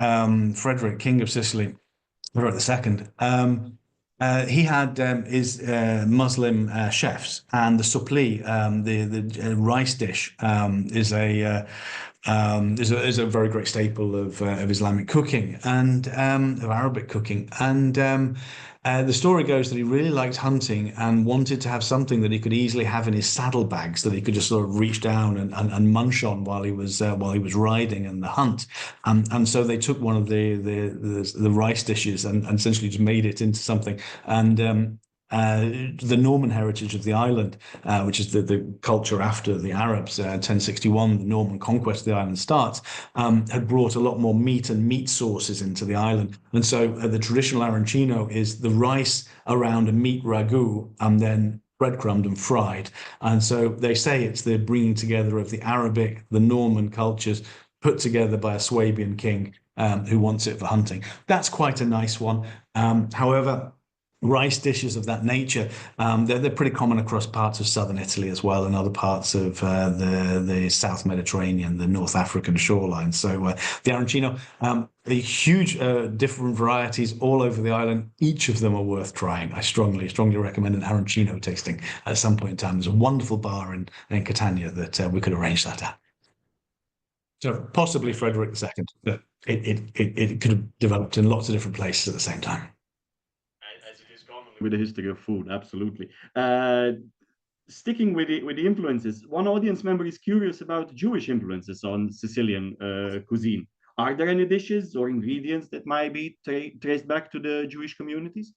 King of Sicily, Frederick II. He had his Muslim chefs, and the supli, the rice dish, is a very great staple of Islamic cooking and of Arabic cooking. And the story goes that he really liked hunting and wanted to have something that he could easily have in his saddlebags that he could just sort of reach down and munch on while he was riding in the hunt. And so they took one of the rice dishes and essentially just made it into something. And the Norman heritage of the island, which is the culture after the Arabs, 1061, the Norman conquest of the island starts, had brought a lot more meat and meat sources into the island. And so the traditional arancino is the rice around a meat ragu and then breadcrumbed and fried. And so they say it's the bringing together of the Arabic, the Norman cultures put together by a Swabian king who wants it for hunting. That's quite a nice one. However, rice dishes of that nature, they're pretty common across parts of southern Italy as well, and other parts of the South Mediterranean, the North African shoreline. So the arancino, a huge different varieties all over the island. Each of them are worth trying. I strongly recommend an arancino tasting at some point in time. There's a wonderful bar in Catania that we could arrange that at. So possibly Frederick II, but it could have developed in lots of different places at the same time. As it is common with the history of food, absolutely. Sticking with the influences, one audience member is curious about Jewish influences on Sicilian cuisine. Are there any dishes or ingredients that might be traced back to the Jewish communities?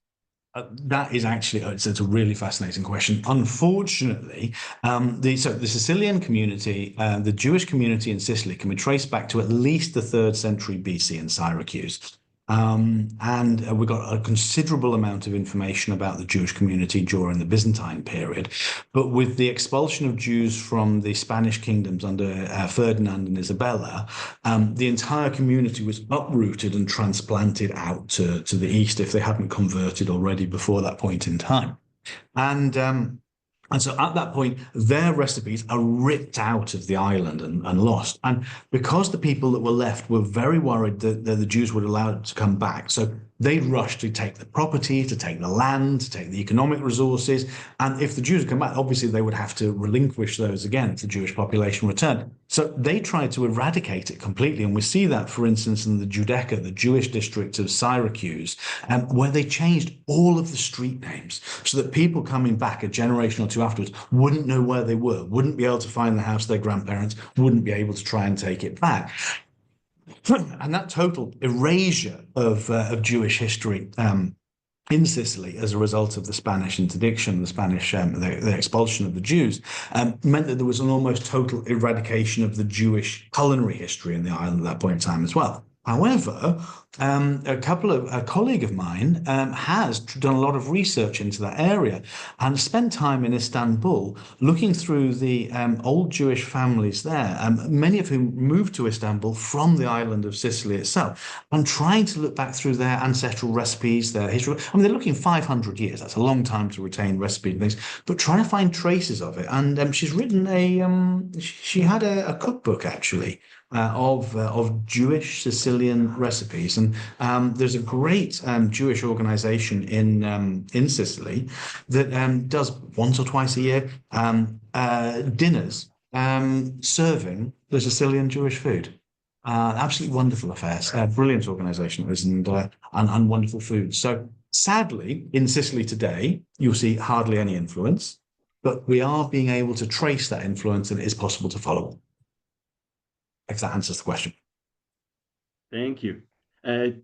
That is actually it's a really fascinating question. Unfortunately, the Sicilian community, the Jewish community in Sicily, can be traced back to at least the 3rd century BC in Syracuse. And we got a considerable amount of information about the Jewish community during the Byzantine period. But with the expulsion of Jews from the Spanish kingdoms under Ferdinand and Isabella, the entire community was uprooted and transplanted out to the east if they hadn't converted already before that point in time. And so at that point, their recipes are ripped out of the island and lost. And because the people that were left were very worried that the Jews would allow it to come back, so they rushed to take the property, to take the land, to take the economic resources. And if the Jews come back, obviously they would have to relinquish those again if the Jewish population returned. So they tried to eradicate it completely. And we see that, for instance, in the Giudecca, the Jewish district of Syracuse, where they changed all of the street names so that people coming back a generation or two afterwards wouldn't know where they were, wouldn't be able to find the house of their grandparents, wouldn't be able to try and take it back. And that total erasure of Jewish history in Sicily as a result of the Spanish interdiction, the expulsion of the Jews, meant that there was an almost total eradication of the Jewish culinary history in the island at that point in time as well. However, a colleague of mine has done a lot of research into that area and spent time in Istanbul looking through the old Jewish families there, many of whom moved to Istanbul from the island of Sicily itself, and trying to look back through their ancestral recipes, their history. I mean, they're looking 500 years. That's a long time to retain recipes and things, but trying to find traces of it. And she's written she had a cookbook actually. Of Jewish Sicilian recipes, and there's a great Jewish organization in Sicily that does once or twice a year dinners serving the Sicilian Jewish food. Absolutely wonderful affairs, brilliant organization it is, and wonderful food. So sadly, in Sicily today, you'll see hardly any influence, but we are being able to trace that influence, and it is possible to follow. If that answers the question. Thank you. To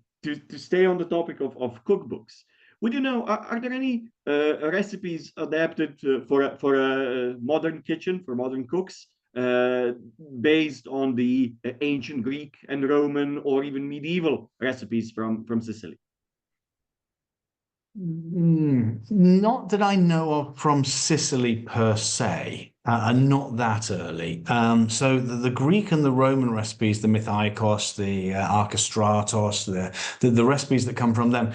stay on the topic of cookbooks, would you know, are there any recipes adapted for a modern kitchen, for modern cooks, based on the ancient Greek and Roman or even medieval recipes from Sicily? Not that I know of from Sicily per se. and not that early. So the Greek and the Roman recipes, the mythaikos, the archistratos, the recipes that come from them,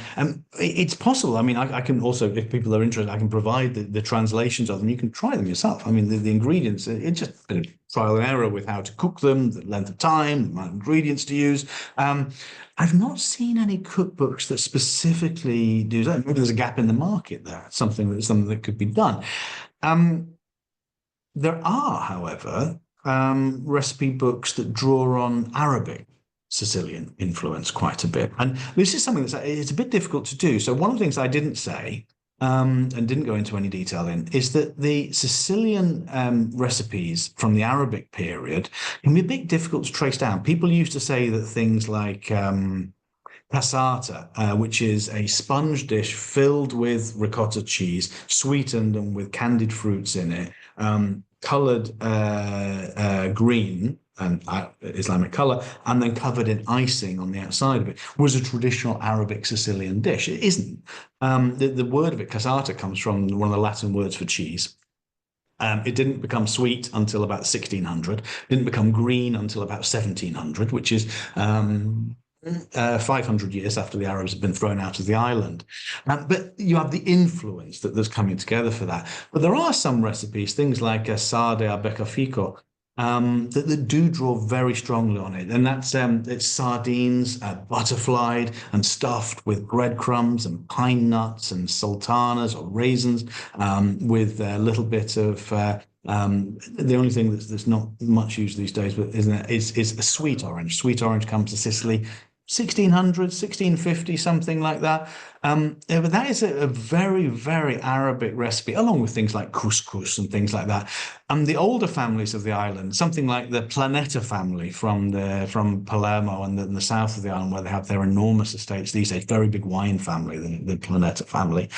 it's possible. I mean, I can also, if people are interested, I can provide the translations of them. You can try them yourself. I mean, the ingredients, it's just a bit of trial and error with how to cook them, the length of time, the amount of ingredients to use. I've not seen any cookbooks that specifically do that. Maybe there's a gap in the market there, something that could be done. There are, however, recipe books that draw on Arabic Sicilian influence quite a bit. And this is something it's a bit difficult to do. So one of the things I didn't say and didn't go into any detail in is that the Sicilian recipes from the Arabic period can be a bit difficult to trace down. People used to say that things like passata, which is a sponge dish filled with ricotta cheese, sweetened and with candied fruits in it, colored green and Islamic color, and then covered in icing on the outside of it, was a traditional Arabic Sicilian dish. It isn't. The word of it, passata, comes from one of the Latin words for cheese. It didn't become sweet until about 1600, didn't become green until about 1700, which is 500 years after the Arabs had been thrown out of the island. But you have the influence that's coming together for that. But there are some recipes, things like sarde a beccafico, that do draw very strongly on it. And that's it's sardines, butterflied and stuffed with breadcrumbs and pine nuts and sultanas or raisins, with a little bit of the only thing that's not much used these days, but is a sweet orange. Sweet orange comes to Sicily 1600, 1650, something like that. Yeah, but that is a very, very Arabic recipe, along with things like couscous and things like that. And the older families of the island, something like the Planeta family from Palermo and the south of the island, where they have their enormous estates these days, very big wine family, the Planeta family.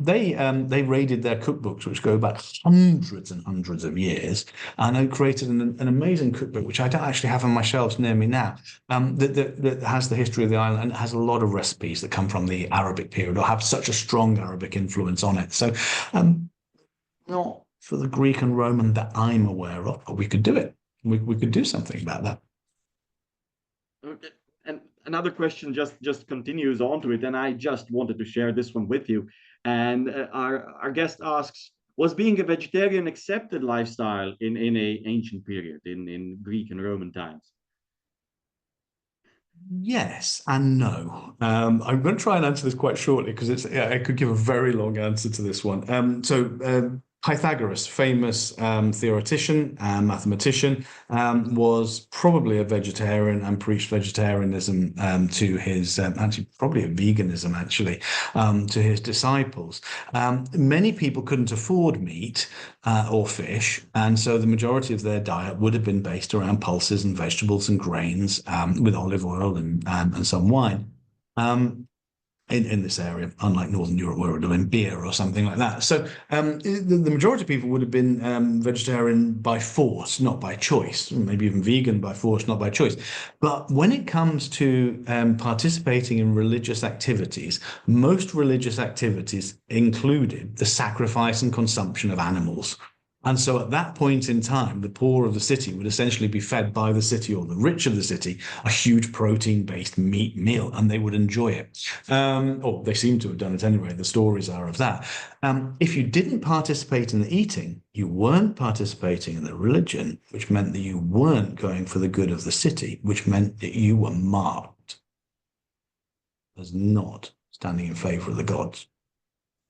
They raided their cookbooks, which go back hundreds and hundreds of years, and they created an amazing cookbook, which I don't actually have on my shelves near me now, that has the history of the island and has a lot of recipes that come from the Arabic period or have such a strong Arabic influence on it. So, not for the Greek and Roman that I'm aware of, but we could do it. We could do something about that. Okay. And another question just continues on to it, and I just wanted to share this one with you. And our guest asks, was being a vegetarian accepted lifestyle in a ancient period, in Greek and Roman times? Yes and no. I'm going to try and answer this quite shortly because I could give a very long answer to this one. Pythagoras, famous theoretician and mathematician, was probably a vegetarian and preached vegetarianism to his, actually probably a veganism actually, to his disciples. Many people couldn't afford meat or fish, and so the majority of their diet would have been based around pulses and vegetables and grains, with olive oil and some wine. In this area, unlike Northern Europe, where it would have been beer or something like that. So the majority of people would have been vegetarian by force, not by choice, maybe even vegan by force, not by choice. But when it comes to participating in religious activities, most religious activities included the sacrifice and consumption of animals. And so at that point in time, the poor of the city would essentially be fed by the city, or the rich of the city, a huge protein-based meat meal, and they would enjoy it. Or they seem to have done it anyway. The stories are of that. If you didn't participate in the eating, you weren't participating in the religion, which meant that you weren't going for the good of the city, which meant that you were marked as not standing in favor of the gods.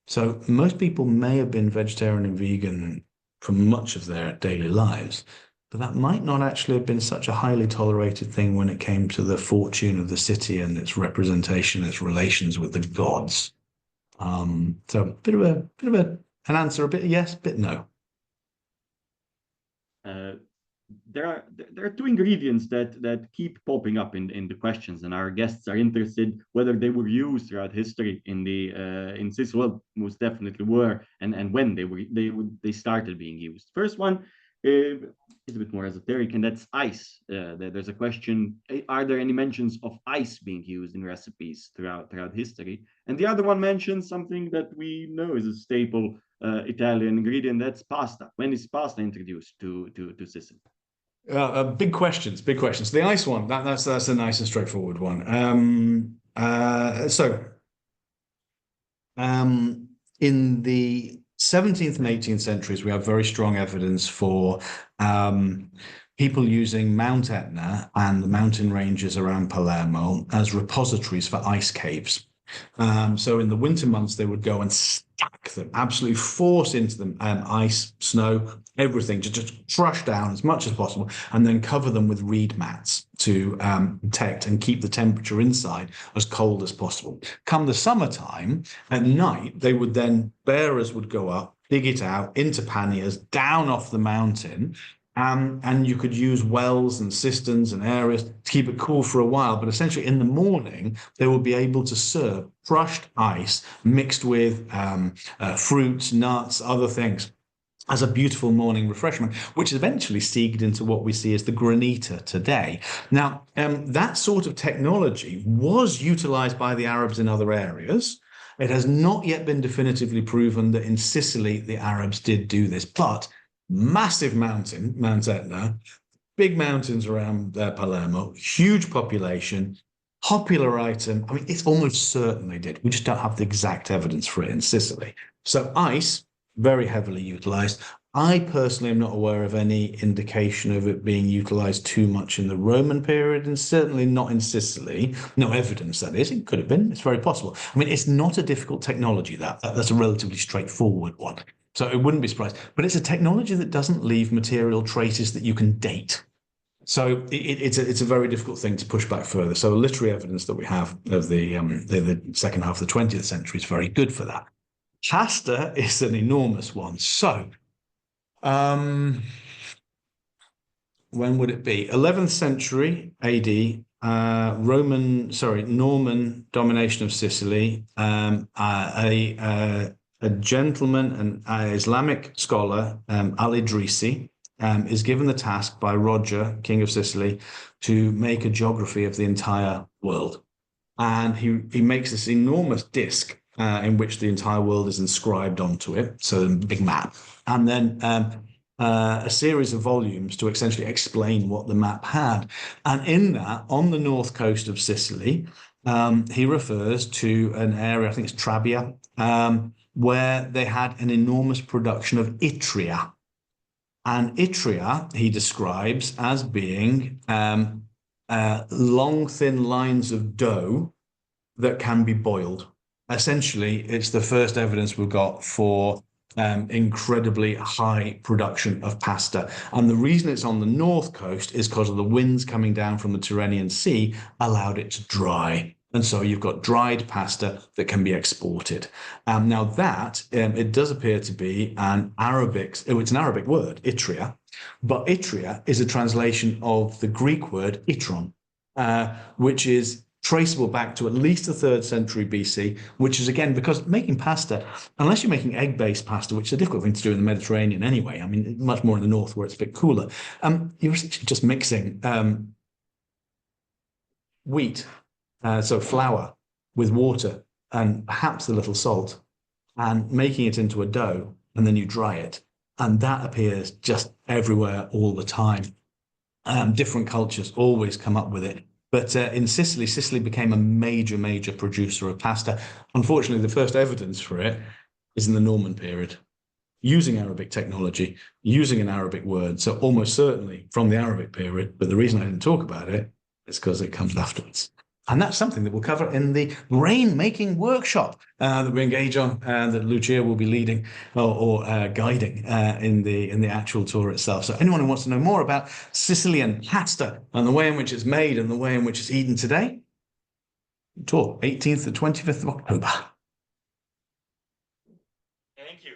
So most people may have been vegetarian and vegan for much of their daily lives, but that might not actually have been such a highly tolerated thing when it came to the fortune of the city and its representation, its relations with the gods. So a bit of an answer, a bit yes, bit no. There are two ingredients that keep popping up in the questions, and our guests are interested whether they were used throughout history in Sicily. Well, most definitely were, and when they started being used. First one, It's a bit more esoteric, and that's ice. There's a question: are there any mentions of ice being used in recipes throughout history? And the other one mentions something that we know is a staple Italian ingredient. That's pasta. When is pasta introduced to Sicily? Big questions, big questions. The ice one, that's a nice and straightforward one. In the 17th and 18th centuries, we have very strong evidence for people using Mount Etna and the mountain ranges around Palermo as repositories for ice caves. So in the winter months, they would go and stack them, absolutely force into them ice, snow, everything, just crush down as much as possible, and then cover them with reed mats to protect and keep the temperature inside as cold as possible. Come the summertime, at night, they would then, bearers would go up, dig it out into panniers, down off the mountain, and you could use wells and cisterns and areas to keep it cool for a while. But essentially, in the morning, they would be able to serve crushed ice mixed with fruits, nuts, other things as a beautiful morning refreshment, which eventually seeped into what we see as the granita today. Now, that sort of technology was utilized by the Arabs in other areas. It has not yet been definitively proven that in Sicily, the Arabs did do this, but massive mountain, Mount Etna, big mountains around Palermo, huge population, popular item. I mean, it's almost certain they did. We just don't have the exact evidence for it in Sicily. So ice, very heavily utilized. I personally am not aware of any indication of it being utilized too much in the Roman period, and certainly not in Sicily. No evidence, that is. It could have been. It's very possible. I mean, it's not a difficult technology, that's a relatively straightforward one. So it wouldn't be surprised. But it's a technology that doesn't leave material traces that you can date. So it's a very difficult thing to push back further. So literary evidence that we have of the second half of the 20th century is very good for that. Pasta is an enormous one. So when would it be? 11th century AD, Norman domination of Sicily. A gentleman, an Islamic scholar, Al-Idrisi, is given the task by Roger, King of Sicily, to make a geography of the entire world. And he makes this enormous disc in which the entire world is inscribed onto it, so a big map. And then a series of volumes to essentially explain what the map had. And in that, on the north coast of Sicily, he refers to an area, I think it's Trabia, where they had an enormous production of yttria. And yttria, he describes as being long, thin lines of dough that can be boiled. Essentially, it's the first evidence we've got for incredibly high production of pasta. And the reason it's on the north coast is because of the winds coming down from the Tyrrhenian Sea allowed it to dry. And so you've got dried pasta that can be exported. Now that, it does appear to be it's an Arabic word, yttria, but yttria is a translation of the Greek word ytron, which is traceable back to at least the 3rd century BC, which is, again, because making pasta, unless you're making egg-based pasta, which is a difficult thing to do in the Mediterranean anyway, I mean, much more in the north where it's a bit cooler, you're essentially just mixing wheat, so flour, with water and perhaps a little salt, and making it into a dough, and then you dry it. And that appears just everywhere all the time. Different cultures always come up with it. But in Sicily became a major, major producer of pasta. Unfortunately, the first evidence for it is in the Norman period, using Arabic technology, using an Arabic word. So almost certainly from the Arabic period. But the reason I didn't talk about it is because it comes afterwards. And that's something that we'll cover in the rain-making workshop that we engage on, that Lucia will be leading or guiding in the actual tour itself. So anyone who wants to know more about Sicilian pasta and the way in which it's made and the way in which it's eaten today, tour 18th to 25th of October. Thank you.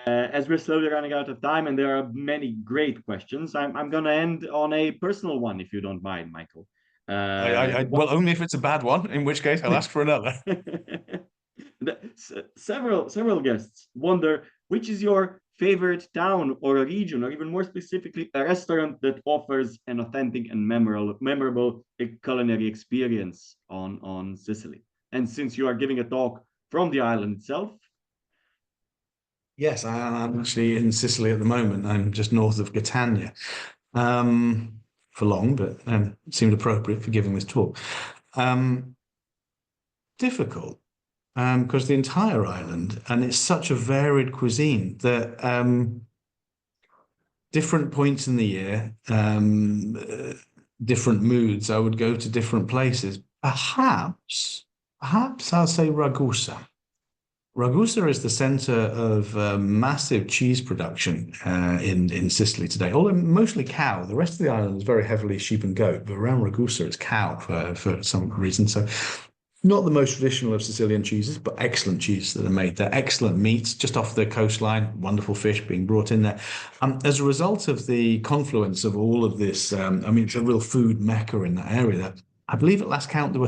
As we're slowly running out of time and there are many great questions, I'm going to end on a personal one, if you don't mind, Michael. Well, only if it's a bad one, in which case I'll ask for another. Several guests wonder which is your favorite town or a region, or even more specifically, a restaurant that offers an authentic and memorable culinary experience on Sicily. And since you are giving a talk from the island itself. Yes, I'm actually in Sicily at the moment. I'm just north of Catania for long, but it seemed appropriate for giving this talk. Difficult because the entire island, and it's such a varied cuisine that different points in the year, different moods, I would go to different places. Perhaps I'll say Ragusa. Ragusa is the center of massive cheese production in Sicily today, although mostly cow. The rest of the island is very heavily sheep and goat, but around Ragusa it's cow for some reason. So not the most traditional of Sicilian cheeses, but excellent cheeses that are made there. Excellent meats just off the coastline, wonderful fish being brought in there. As a result of the confluence of all of this, I mean, it's a real food mecca in that area. I believe at last count there were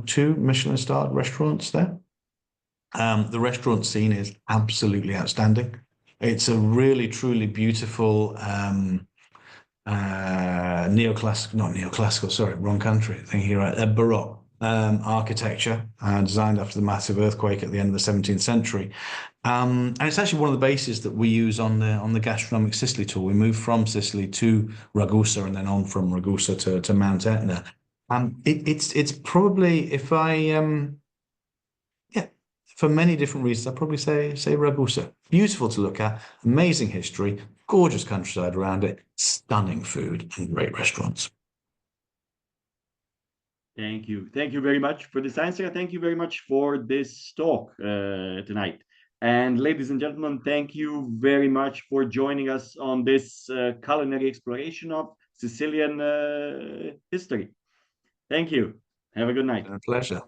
two Michelin-starred restaurants there. The restaurant scene is absolutely outstanding. It's a really, truly beautiful neoclassical, sorry, wrong country, thinking right, Baroque architecture designed after the massive earthquake at the end of the 17th century. And it's actually one of the bases that we use on the gastronomic Sicily tour. We move from Sicily to Ragusa and then on from Ragusa to Mount Etna. It's probably, if I for many different reasons, I'd probably say Ragusa. Beautiful to look at, amazing history, gorgeous countryside around it, stunning food, and great restaurants. Thank you. Thank you very much for this answer. Thank you very much for this talk tonight. And ladies and gentlemen, thank you very much for joining us on this culinary exploration of Sicilian history. Thank you. Have a good night. A pleasure.